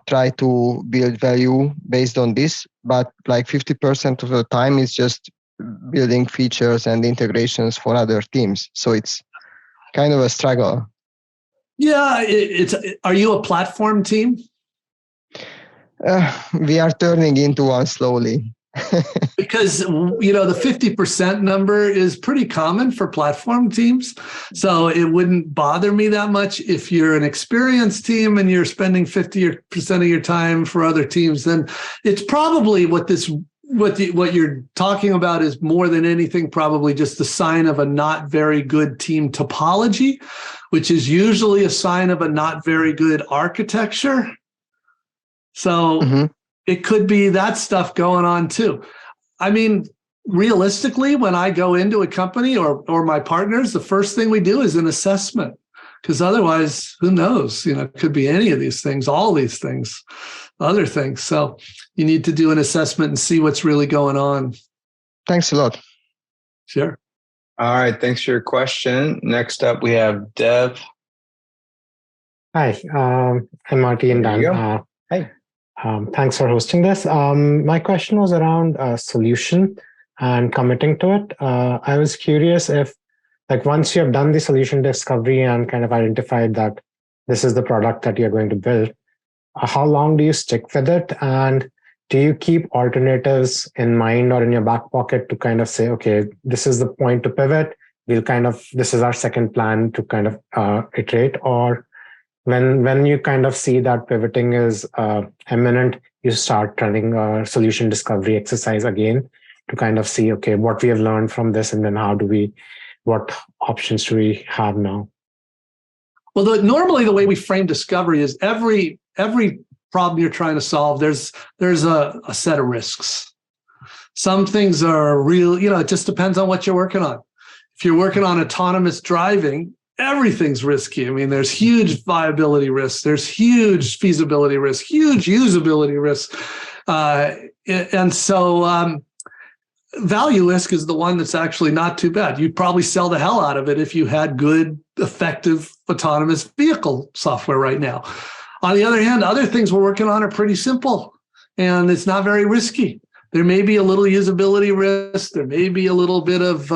try to build value based on this. But 50% of the time is just building features and integrations for other teams. So it's kind of a struggle. Yeah, are you a platform team? We are turning into one slowly. Because, the 50% number is pretty common for platform teams. So it wouldn't bother me that much. If you're an experienced team and you're spending 50% of your time for other teams, then it's probably what you're talking about is more than anything, probably just the sign of a not very good team topology, which is usually a sign of a not very good architecture. So it could be that stuff going on too. I mean, realistically, when I go into a company or my partners, the first thing we do is an assessment, because otherwise, who knows? It could be any of these things, all these things, other things. So you need to do an assessment and see what's really going on. Thanks a lot. Sure. All right. Thanks for your question. Next up, we have Dev. Hi, I'm Marty and Dan. Hey. Thanks for hosting this. My question was around solution and committing to it. I was curious if, once you have done the solution discovery and kind of identified that this is the product that you're going to build, how long do you stick with it? And do you keep alternatives in mind or in your back pocket to kind of say, okay, this is the point to pivot. This is our second plan to kind of iterate? Or when you kind of see that pivoting is imminent, you start running a solution discovery exercise again to kind of see, okay, what we have learned from this, and then what options do we have now? Well, normally the way we frame discovery is every problem you're trying to solve, there's a set of risks. Some things are real, it just depends on what you're working on. If you're working on autonomous driving, everything's risky. I mean, there's huge viability risks, there's huge feasibility risks, huge usability risks. And so value risk is the one that's actually not too bad. You'd probably sell the hell out of it if you had good, effective autonomous vehicle software right now. On the other hand, other things we're working on are pretty simple and it's not very risky. There may be a little usability risk. There may be a little bit of,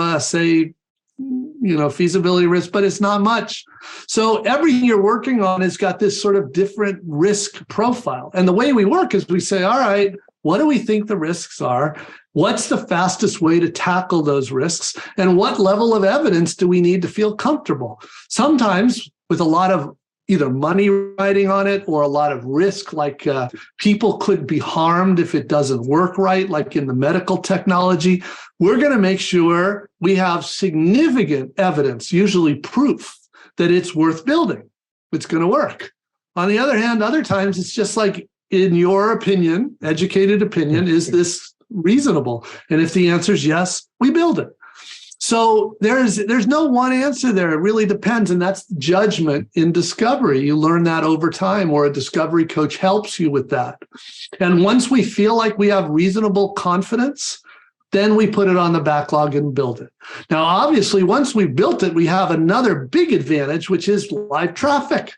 feasibility risk, but it's not much. So everything you're working on has got this sort of different risk profile. And the way we work is we say, all right, what do we think the risks are? What's the fastest way to tackle those risks? And what level of evidence do we need to feel comfortable? Sometimes with a lot of either money riding on it or a lot of risk, like people could be harmed if it doesn't work right, like in the medical technology, we're going to make sure we have significant evidence, usually proof, that it's worth building. It's going to work. On the other hand, other times it's just like, in your opinion, educated opinion, is this reasonable? And if the answer is yes, we build it. So there's no one answer there. It really depends. And that's judgment in discovery. You learn that over time, or a discovery coach helps you with that. And once we feel like we have reasonable confidence, then we put it on the backlog and build it. Now, obviously, once we've built it, we have another big advantage, which is live traffic.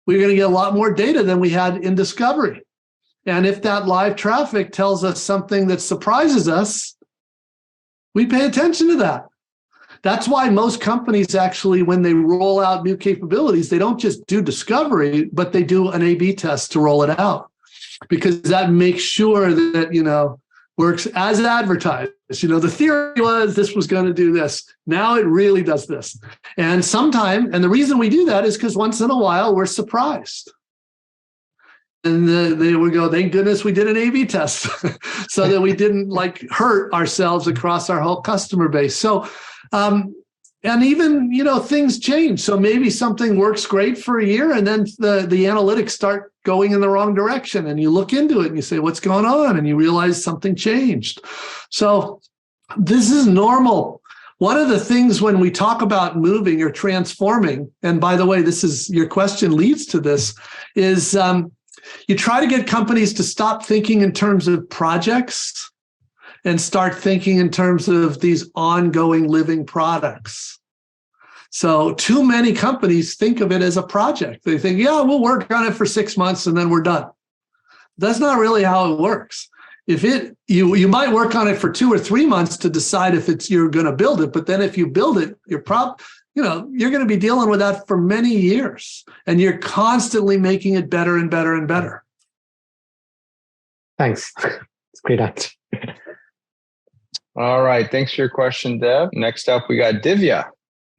We're going to get a lot more data than we had in discovery. And if that live traffic tells us something that surprises us, we pay attention to that. That's why most companies actually, when they roll out new capabilities, they don't just do discovery, but they do an A/B test to roll it out, because that makes sure that, works as advertised. The theory was this was going to do this. Now it really does this. And the reason we do that is because once in a while we're surprised. And they would go, thank goodness we did an A/B test so that we didn't hurt ourselves across our whole customer base. So, and even, things change. So maybe something works great for a year and then the analytics start going in the wrong direction, and you look into it and you say, what's going on? And you realize something changed. So this is normal. One of the things when we talk about moving or transforming, and by the way, your question leads to this, is you try to get companies to stop thinking in terms of projects and start thinking in terms of these ongoing living products. So too many companies think of it as a project. They think, yeah, we'll work on it for 6 months and then we're done. That's not really how it works. You might work on it for 2 or 3 months to decide if you're going to build it, but then if you build it, you're going to be dealing with that for many years, and you're constantly making it better and better and better. Thanks. It's a great answer. All right. Thanks for your question, Dev. Next up, we got Divya.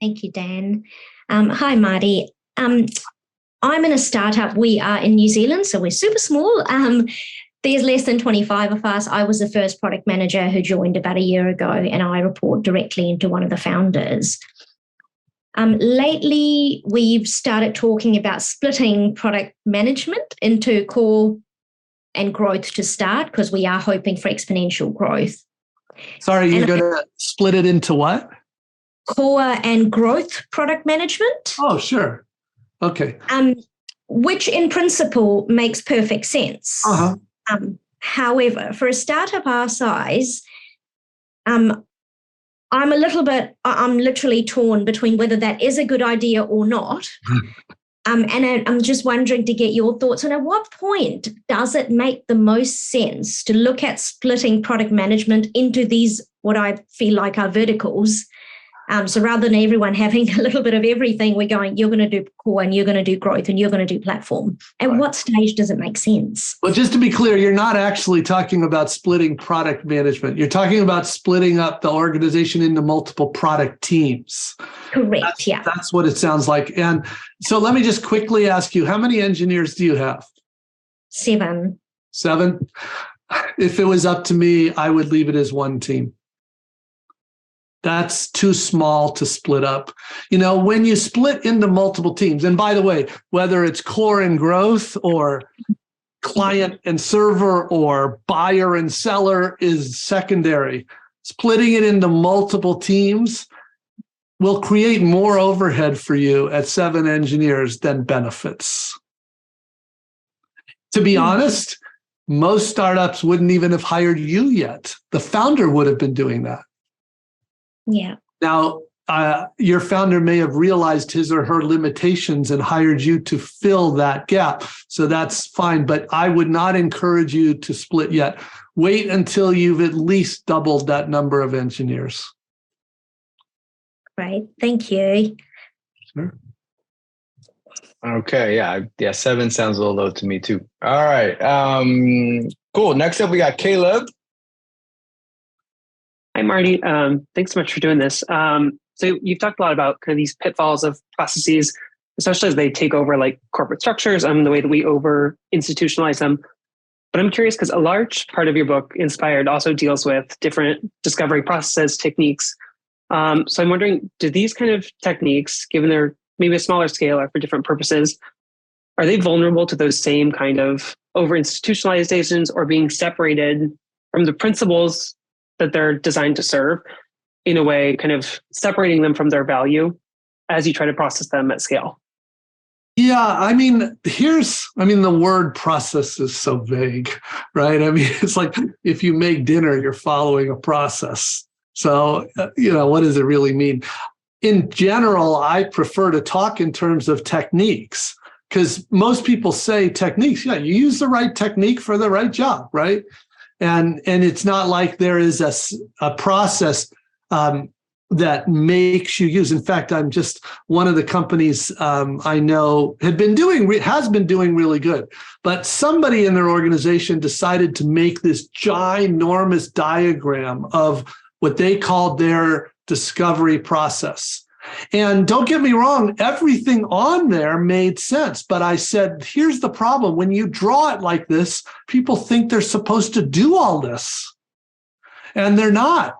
Thank you, Dan. Hi, Marty. I'm in a startup. We are in New Zealand, so we're super small. There's less than 25 of us. I was the first product manager who joined about a year ago, and I report directly into one of the founders. Lately, we've started talking about splitting product management into core and growth to start, because we are hoping for exponential growth. Sorry, you're going to split it into what? Core and growth product management. Oh, sure. Okay. Which in principle makes perfect sense. Uh-huh. However, for a startup our size, I'm literally torn between whether that is a good idea or not. And I'm just wondering to get your thoughts on at what point does it make the most sense to look at splitting product management into these, what I feel like are verticals. So rather than everyone having a little bit of everything, we're going, you're going to do core and you're going to do growth and you're going to do platform. At what stage does it make sense? Well, just to be clear, you're not actually talking about splitting product management. You're talking about splitting up the organization into multiple product teams. Correct, That's what it sounds like. And so let me just quickly ask you, how many engineers do you have? 7. 7? If it was up to me, I would leave it as one team. That's too small to split up. When you split into multiple teams, and by the way, whether it's core and growth or client and server or buyer and seller is secondary. Splitting it into multiple teams will create more overhead for you at 7 engineers than benefits. To be honest, most startups wouldn't even have hired you yet. The founder would have been doing that. Yeah. Now, your founder may have realized his or her limitations and hired you to fill that gap. So that's fine. But I would not encourage you to split yet. Wait until you've at least doubled that number of engineers. Right. Thank you. Sure. Okay. Yeah. 7 sounds a little low to me too. All right. Cool. Next up, we got Caleb. Hi, Marty. Thanks so much for doing this. So you've talked a lot about kind of these pitfalls of processes, especially as they take over like corporate structures, the way that we over institutionalize them. But I'm curious because a large part of your book, Inspired, also deals with different discovery processes, techniques. So I'm wondering, do these kind of techniques, given they're maybe a smaller scale or for different purposes, are they vulnerable to those same kind of over institutionalizations or being separated from the principles that they're designed to serve, in a way, kind of separating them from their value as you try to process them at scale? Yeah, the word process is so vague, right? It's like if you make dinner, you're following a process. So, what does it really mean? In general, I prefer to talk in terms of techniques, because most people say techniques. Yeah, you use the right technique for the right job, right? And it's not like there is a process that makes you use. In fact, I'm just one of the companies I know has been doing really good, but somebody in their organization decided to make this ginormous diagram of what they called their discovery process. And don't get me wrong, everything on there made sense. But I said, here's the problem. When you draw it like this, people think they're supposed to do all this. And they're not.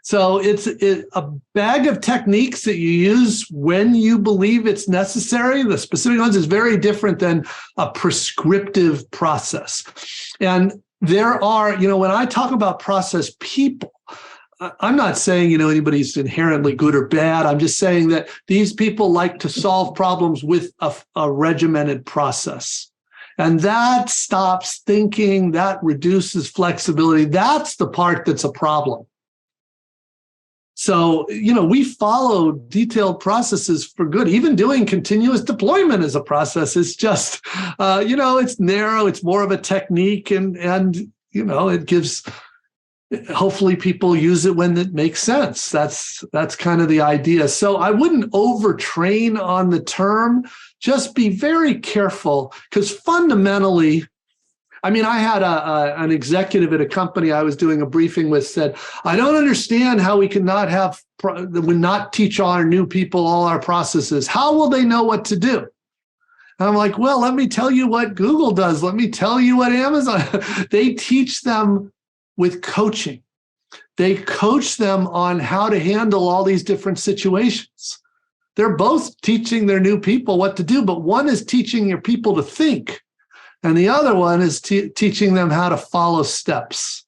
So it's a bag of techniques that you use when you believe it's necessary. The specific ones is very different than a prescriptive process. And there are, when I talk about process people, I'm not saying, anybody's inherently good or bad. I'm just saying that these people like to solve problems with a regimented process. And that stops thinking, that reduces flexibility. That's the part that's a problem. So, we follow detailed processes for good. Even doing continuous deployment as a process is just, it's narrow. It's more of a technique and it gives... Hopefully people use it when it makes sense. That's kind of the idea. So I wouldn't overtrain on the term. Just be very careful, because fundamentally, I mean, I had an executive at a company I was doing a briefing with said, I don't understand how we cannot not teach our new people all our processes. How will they know what to do? And I'm like, well, let me tell you what Google does. Let me tell you what Amazon, they teach them with coaching. They coach them on how to handle all these different situations. They're both teaching their new people what to do, but one is teaching your people to think, and the other one is teaching them how to follow steps.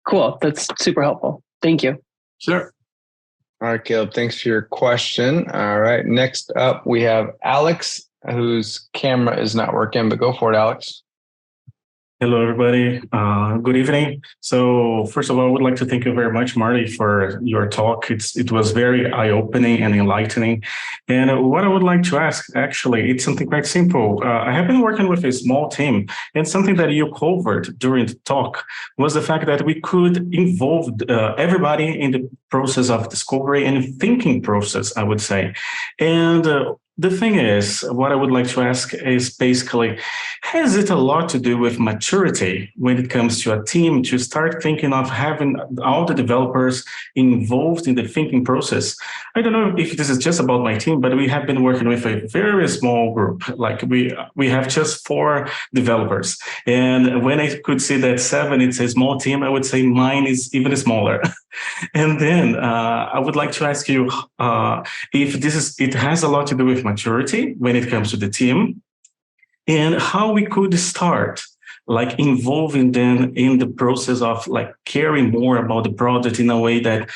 Cool. That's super helpful. Thank you. Sure. All right, Caleb, thanks for your question. All right, next up we have Alex, whose camera is not working, but go for it, Alex. Hello, everybody. Good evening. So first of all, I would like to thank you very much, Marty, for your talk. It was very eye-opening and enlightening. And what I would like to ask, actually, it's something quite simple. I have been working with a small team, and something that you covered during the talk was the fact that we could involve everybody in the process of discovery and thinking process, I would say. And the thing is, what I would like to ask is basically, has it a lot to do with maturity when it comes to a team to start thinking of having all the developers involved in the thinking process? I don't know if this is just about my team, but we have been working with a very small group. Like we have just 4 developers. And when I could see that 7, it's a small team, I would say mine is even smaller. And then I would like to ask you if it has a lot to do with maturity when it comes to the team, and how we could start like involving them in the process of like caring more about the product in a way that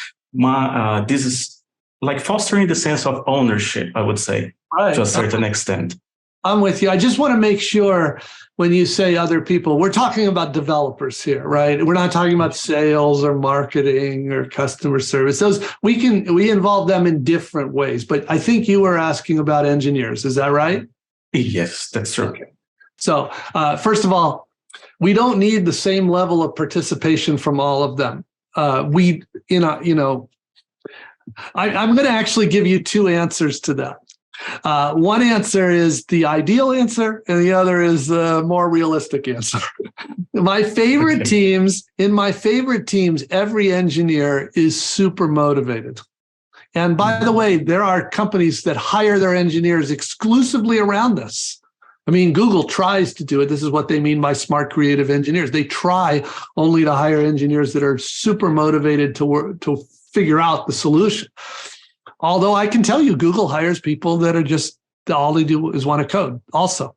this is like fostering the sense of ownership, I would say, to a certain extent. I'm with you. I just want to make sure when you say other people, we're talking about developers here, right? We're not talking about sales or marketing or customer service. Those we involve them in different ways, but I think you were asking about engineers. Is that right? Yes, that's true. Okay. So first of all, we don't need the same level of participation from all of them. I'm going to actually give you 2 answers to that. One answer is the ideal answer, and the other is the more realistic answer. In my favorite teams, every engineer is super motivated. And by the way, there are companies that hire their engineers exclusively around this. I mean, Google tries to do it. This is what they mean by smart creative engineers. They try only to hire engineers that are super motivated to figure out the solution. Although I can tell you, Google hires people that are just, all they do is want to code also.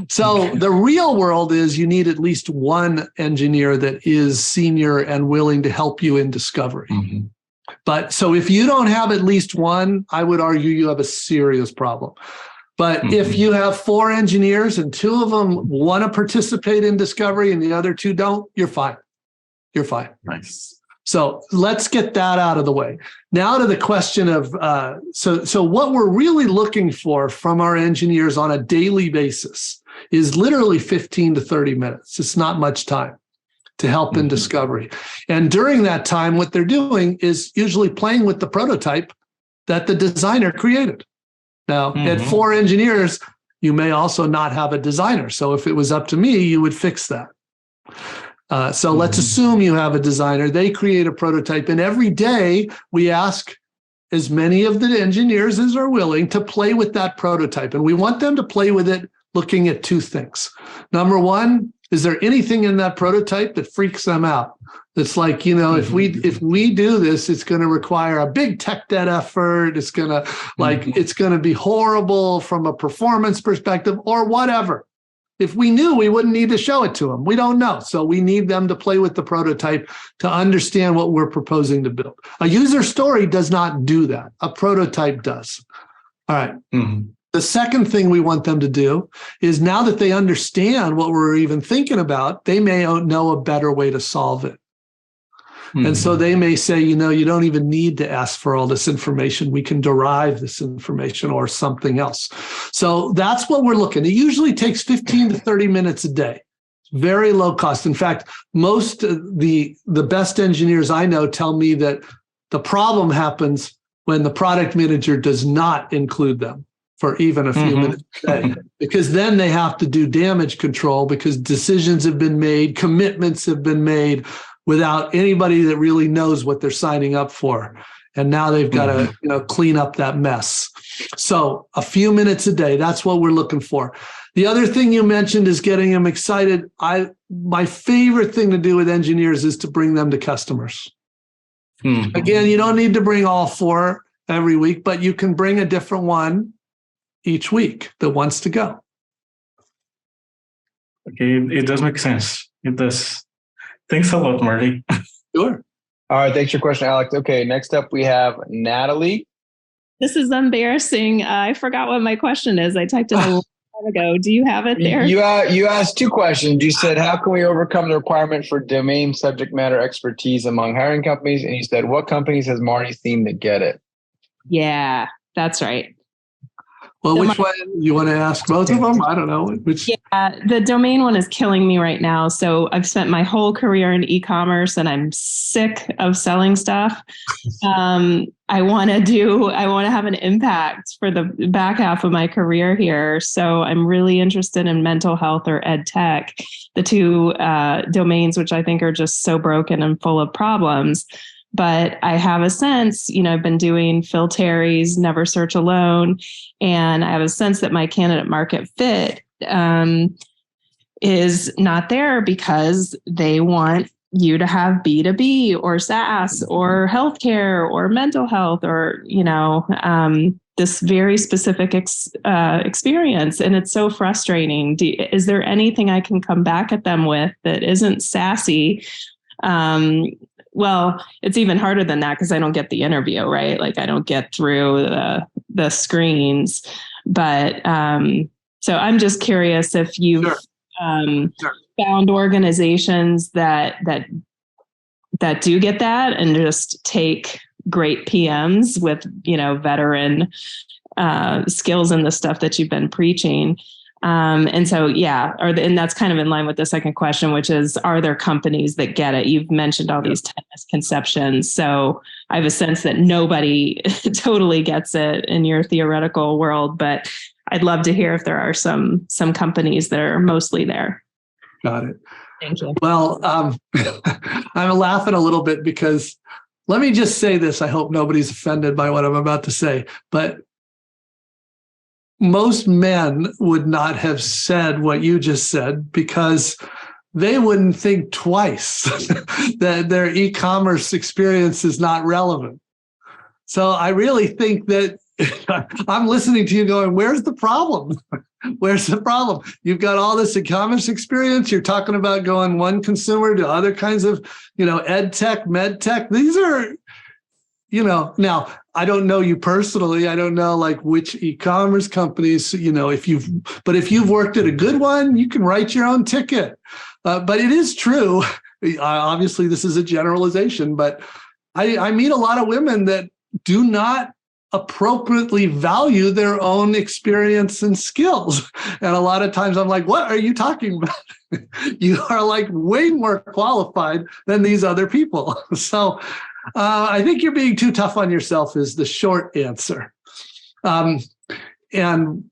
So the real world is you need at least one engineer that is senior and willing to help you in discovery. Mm-hmm. But so if you don't have at least one, I would argue you have a serious problem. But if you have 4 engineers and 2 of them want to participate in discovery and the other 2 don't, you're fine. You're fine. Nice. So let's get that out of the way. Now to the question of, so what we're really looking for from our engineers on a daily basis is literally 15 to 30 minutes. It's not much time to help in discovery. And during that time, what they're doing is usually playing with the prototype that the designer created. Now, at 4 engineers, you may also not have a designer. So if it was up to me, you would fix that. So let's assume you have a designer. They create a prototype, and every day we ask as many of the engineers as are willing to play with that prototype. And we want them to play with it looking at 2 things. Number one, is there anything in that prototype that freaks them out? It's like, if we do this, it's going to require a big tech debt effort. It's going to it's going to be horrible from a performance perspective or whatever. If we knew, we wouldn't need to show it to them. We don't know. So we need them to play with the prototype to understand what we're proposing to build. A user story does not do that. A prototype does. All right. The second thing we want them to do is, now that they understand what we're even thinking about, they may know a better way to solve it. And so they may say, you don't even need to ask for all this information. We can derive this information or something else. So that's what we're looking. It usually takes 15 to 30 minutes a day. Very low cost. In fact, most of the best engineers I know tell me that the problem happens when the product manager does not include them. for even a few minutes a day, because then they have to do damage control because decisions have been made, commitments have been made without anybody that really knows what they're signing up for. And now they've got to clean up that mess. So a few minutes a day, that's what we're looking for. The other thing you mentioned is getting them excited. My favorite thing to do with engineers is to bring them to customers. Again, you don't need to bring all 4 every week, but you can bring a different one each week that wants to go. Okay, it does make sense. It does. Thanks a lot, Marty. Sure. All right, thanks for your question, Alex. Okay, next up we have Natalie. This is embarrassing. I forgot what my question is. I typed it a little time ago. Do you have it there? You asked 2 questions. You said, how can we overcome the requirement for domain subject matter expertise among hiring companies? And you said, what companies has Marty seen that get it? Yeah, that's right. Well, which one? You want to ask both of them? I don't know. Which? Yeah, the domain one is killing me right now. So I've spent my whole career in e-commerce and I'm sick of selling stuff. I want to have an impact for the back half of my career here. So I'm really interested in mental health or ed tech, the 2 domains, which I think are just so broken and full of problems. But I have a sense, I've been doing Phil Terry's Never Search Alone, and I have a sense that my candidate market fit is not there because they want you to have B2B or SaaS or healthcare or mental health or, this very specific experience. And it's so frustrating. Is there anything I can come back at them with that isn't sassy? Well, it's even harder than that because I don't get the interview, right? Like I don't get through the screens. But so I'm just curious if you've found organizations that do get that and just take great PMs with, veteran skills and the stuff that you've been preaching. And so, and that's kind of in line with the second question, which is, are there companies that get it? You've mentioned all these 10 misconceptions. So I have a sense that nobody totally gets it in your theoretical world, but I'd love to hear if there are some companies that are mostly there. Got it. Thank you. Well, I'm laughing a little bit because let me just say this. I hope nobody's offended by what I'm about to say, but most men would not have said what you just said because they wouldn't think twice that their e-commerce experience is not relevant. So I really think that I'm listening to you going, where's the problem? Where's the problem? You've got all this e-commerce experience. You're talking about going one consumer to other kinds of, ed tech, med tech. These are, now I don't know you personally. I don't know like which e-commerce companies, if you've worked at a good one, you can write your own ticket. But it is true. Obviously, this is a generalization, but I meet a lot of women that do not appropriately value their own experience and skills. And a lot of times I'm like, what are you talking about? You are like way more qualified than these other people. So I think you're being too tough on yourself is the short answer. And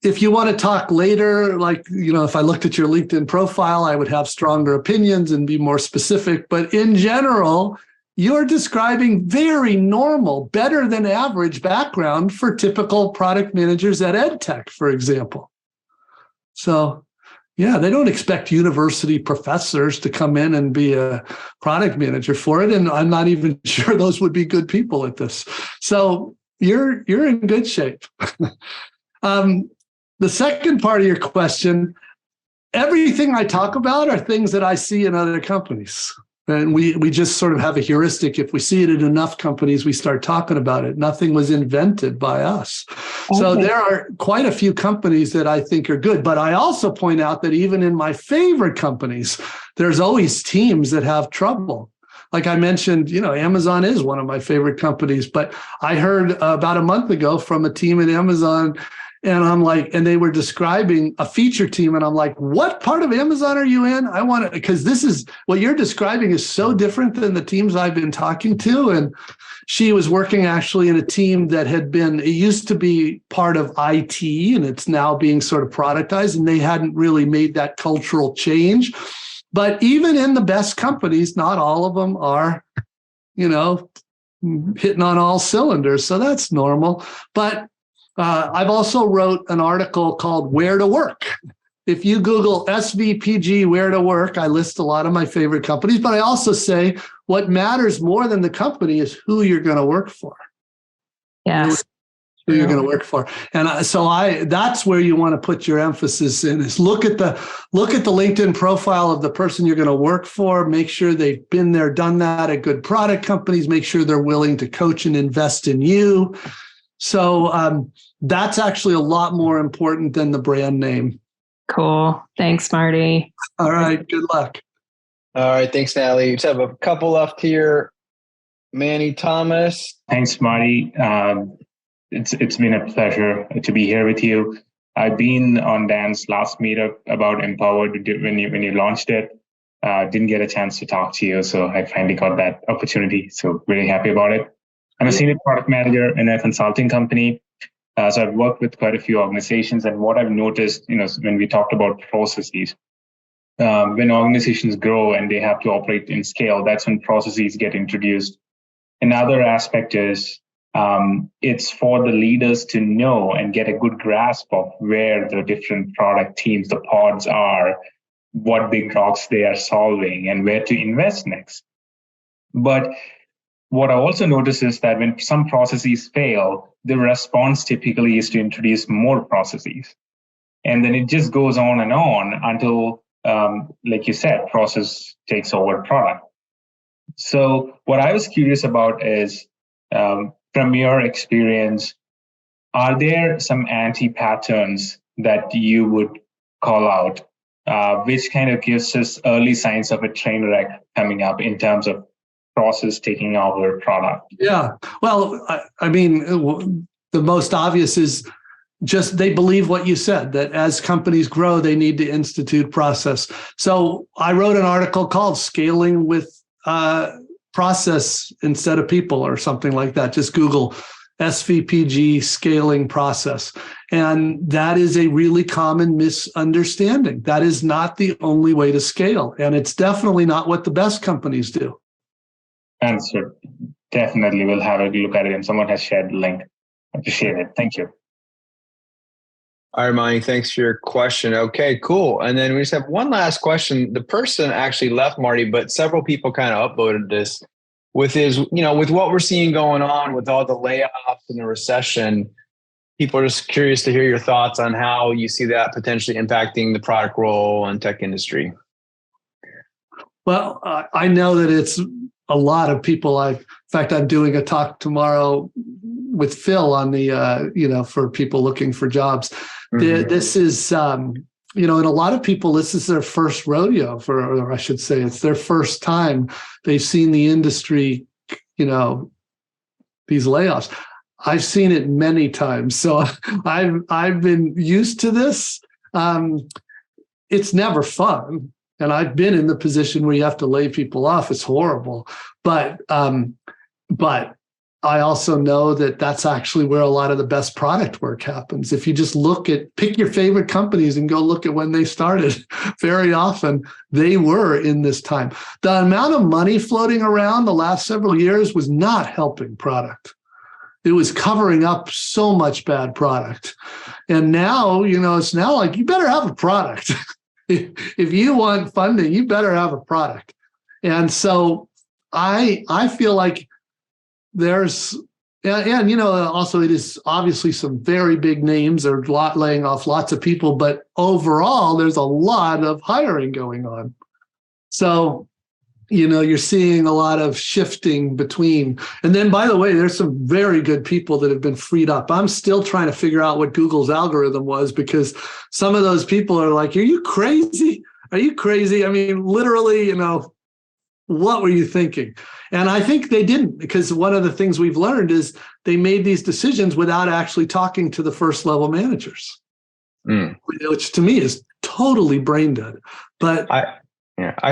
if you want to talk later, like, if I looked at your LinkedIn profile, I would have stronger opinions and be more specific. But in general, you're describing very normal, better than average background for typical product managers at EdTech, for example. So, yeah, they don't expect university professors to come in and be a product manager for it. And I'm not even sure those would be good people at this. So you're in good shape. The second part of your question, everything I talk about are things that I see in other companies. And we just sort of have a heuristic. If we see it in enough companies, we start talking about it. Nothing was invented by us. Okay. So there are quite a few companies that I think are good. But I also point out that even in my favorite companies, there's always teams that have trouble. Like I mentioned, Amazon is one of my favorite companies. But I heard about a month ago from a team at Amazon, And I'm like, and they were describing a feature team. And I'm like, what part of Amazon are you in? I want to, because this is what you're describing is so different than the teams I've been talking to. And she was working actually in a team that had been, it used to be part of IT and it's now being sort of productized, and they hadn't really made that cultural change. But even in the best companies, not all of them are, hitting on all cylinders. So that's normal. But I've also wrote an article called Where to Work. If you Google SVPG Where to Work, I list a lot of my favorite companies, but I also say what matters more than the company is who you're going to work for. Yes. Who you're going to work for. And that's where you want to put your emphasis in, is look at the LinkedIn profile of the person you're going to work for. Make sure they've been there, done that at good product companies. Make sure they're willing to coach and invest in you. So that's actually a lot more important than the brand name. Cool. Thanks, Marty. All right. Good luck. All right. Thanks, Natalie. We just have a couple left here. Manny Thomas. Thanks, Marty. It's been a pleasure to be here with you. I've been on Dan's last meetup about Empowered when you launched it. Didn't get a chance to talk to you, so I finally got that opportunity. So really happy about it. I'm a senior product manager in a consulting company. So I've worked with quite a few organizations, and what I've noticed, when we talked about processes, when organizations grow and they have to operate in scale, that's when processes get introduced. Another aspect is it's for the leaders to know and get a good grasp of where the different product teams, the pods are, what big rocks they are solving, and where to invest next. But what I also notice is that when some processes fail, the response typically is to introduce more processes. And then it just goes on and on until, like you said, process takes over product. So what I was curious about is, from your experience, are there some anti-patterns that you would call out, which kind of gives us early signs of a train wreck coming up in terms of process taking over product? Yeah. Well, I mean, the most obvious is just they believe what you said, that as companies grow, they need to institute process. So I wrote an article called Scaling with Process Instead of People or something like that. Just Google SVPG scaling process. And that is a really common misunderstanding. That is not the only way to scale. And it's definitely not what the best companies do. Answer. Definitely we'll have a look at it, and someone has shared the link. Appreciate it. Thank you. All right, Monty, thanks for your question. Okay, cool. And then we just have one last question. The person actually left, Marty, but several people kind of upvoted this with with what we're seeing going on with all the layoffs and the recession. People are just curious to hear your thoughts on how you see that potentially impacting the product role and tech industry. Well, I know that it's a lot of people. In fact, I'm doing a talk tomorrow with Phil on the, for people looking for jobs. Mm-hmm. This is, and a lot of people, this is their first rodeo or I should say it's their first time they've seen the industry, these layoffs. I've seen it many times. So I've been used to this. It's never fun. And I've been in the position where you have to lay people off. It's horrible. But I also know that that's actually where a lot of the best product work happens. If you just pick your favorite companies and go look at when they started, very often they were in this time. The amount of money floating around the last several years was not helping product. It was covering up so much bad product. And now, it's now like, you better have a product. If you want funding, you better have a product. And so I feel like there's, and also it is obviously some very big names are laying off lots of people, but overall there's a lot of hiring going on. So, you're seeing a lot of shifting between. And then, by the way, there's some very good people that have been freed up. I'm still trying to figure out what Google's algorithm was, because some of those people are like, are you crazy? Are you crazy? I mean, literally, what were you thinking? And I think they didn't, because one of the things we've learned is they made these decisions without actually talking to the first level managers, which to me is totally brain dead. But I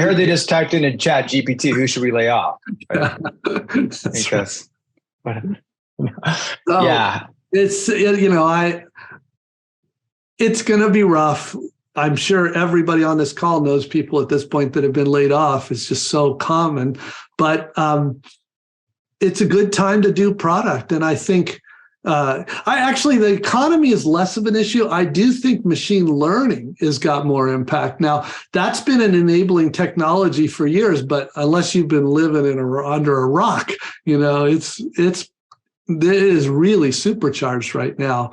heard they just typed in chat GPT, who should we lay off? Right? Yeah. It's going to be rough. I'm sure everybody on this call knows people at this point that have been laid off. It's just so common, but it's a good time to do product. And I think the economy is less of an issue. I do think machine learning has got more impact. Now, that's been an enabling technology for years, but unless you've been living under a rock, it is really supercharged right now.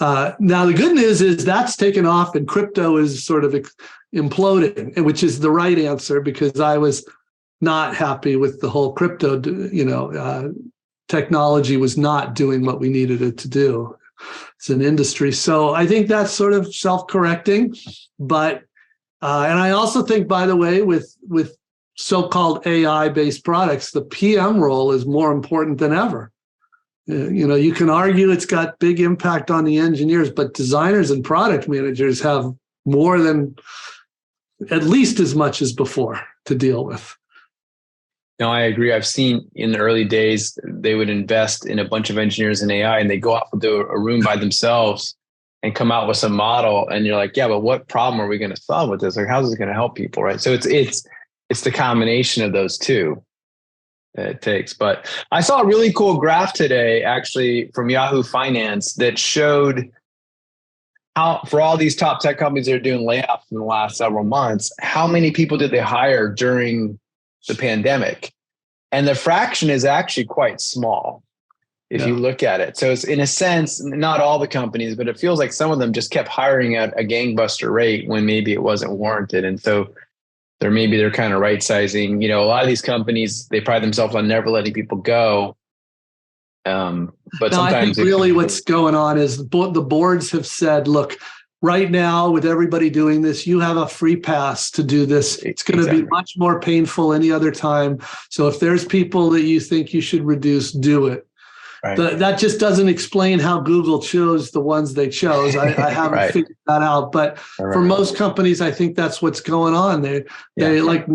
Now, the good news is that's taken off and crypto is sort of imploding, which is the right answer, because I was not happy with the whole crypto, technology was not doing what we needed it to do as an industry. So I think that's sort of self-correcting. But, and I also think, by the way, with so-called AI-based products, the PM role is more important than ever. You can argue it's got big impact on the engineers, but designers and product managers have more than, at least as much as before, to deal with. No, I agree. I've seen in the early days, they would invest in a bunch of engineers in AI and they go off into a room by themselves and come out with some model. And you're like, yeah, but what problem are we going to solve with this? Like, how's this going to help people? Right. So it's the combination of those two that it takes. But I saw a really cool graph today, actually, from Yahoo Finance that showed how, for all these top tech companies that are doing layoffs in the last several months, how many people did they hire during the pandemic? And the fraction is actually quite small if you look at it. So it's, in a sense, not all the companies, but it feels like some of them just kept hiring at a gangbuster rate when maybe it wasn't warranted. And so they're kind of right sizing. A lot of these companies, they pride themselves on never letting people go. But sometimes I think really what's going on is the boards have said, look, right now, with everybody doing this, you have a free pass to do this. It's going to be much more painful any other time. So if there's people that you think you should reduce, do it. Right. That just doesn't explain how Google chose the ones they chose. I haven't figured that out. But for most companies, I think that's what's going on. They like,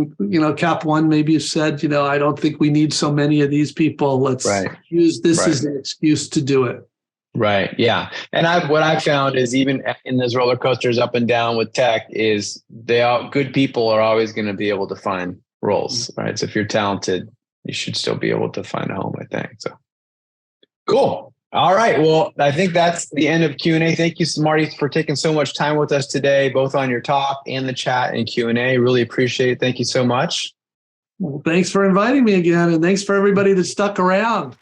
Cap One maybe said, I don't think we need so many of these people. Let's use this as an excuse to do it. Right. Yeah. And what I've found is, even in those roller coasters up and down with tech, is good people are always going to be able to find roles. Right. So if you're talented, you should still be able to find a home, I think. So cool. All right. Well, I think that's the end of Q&A. Thank you, Marty, for taking so much time with us today, both on your talk and the chat and Q&A. Really appreciate it. Thank you so much. Well, thanks for inviting me again. And thanks for everybody that stuck around.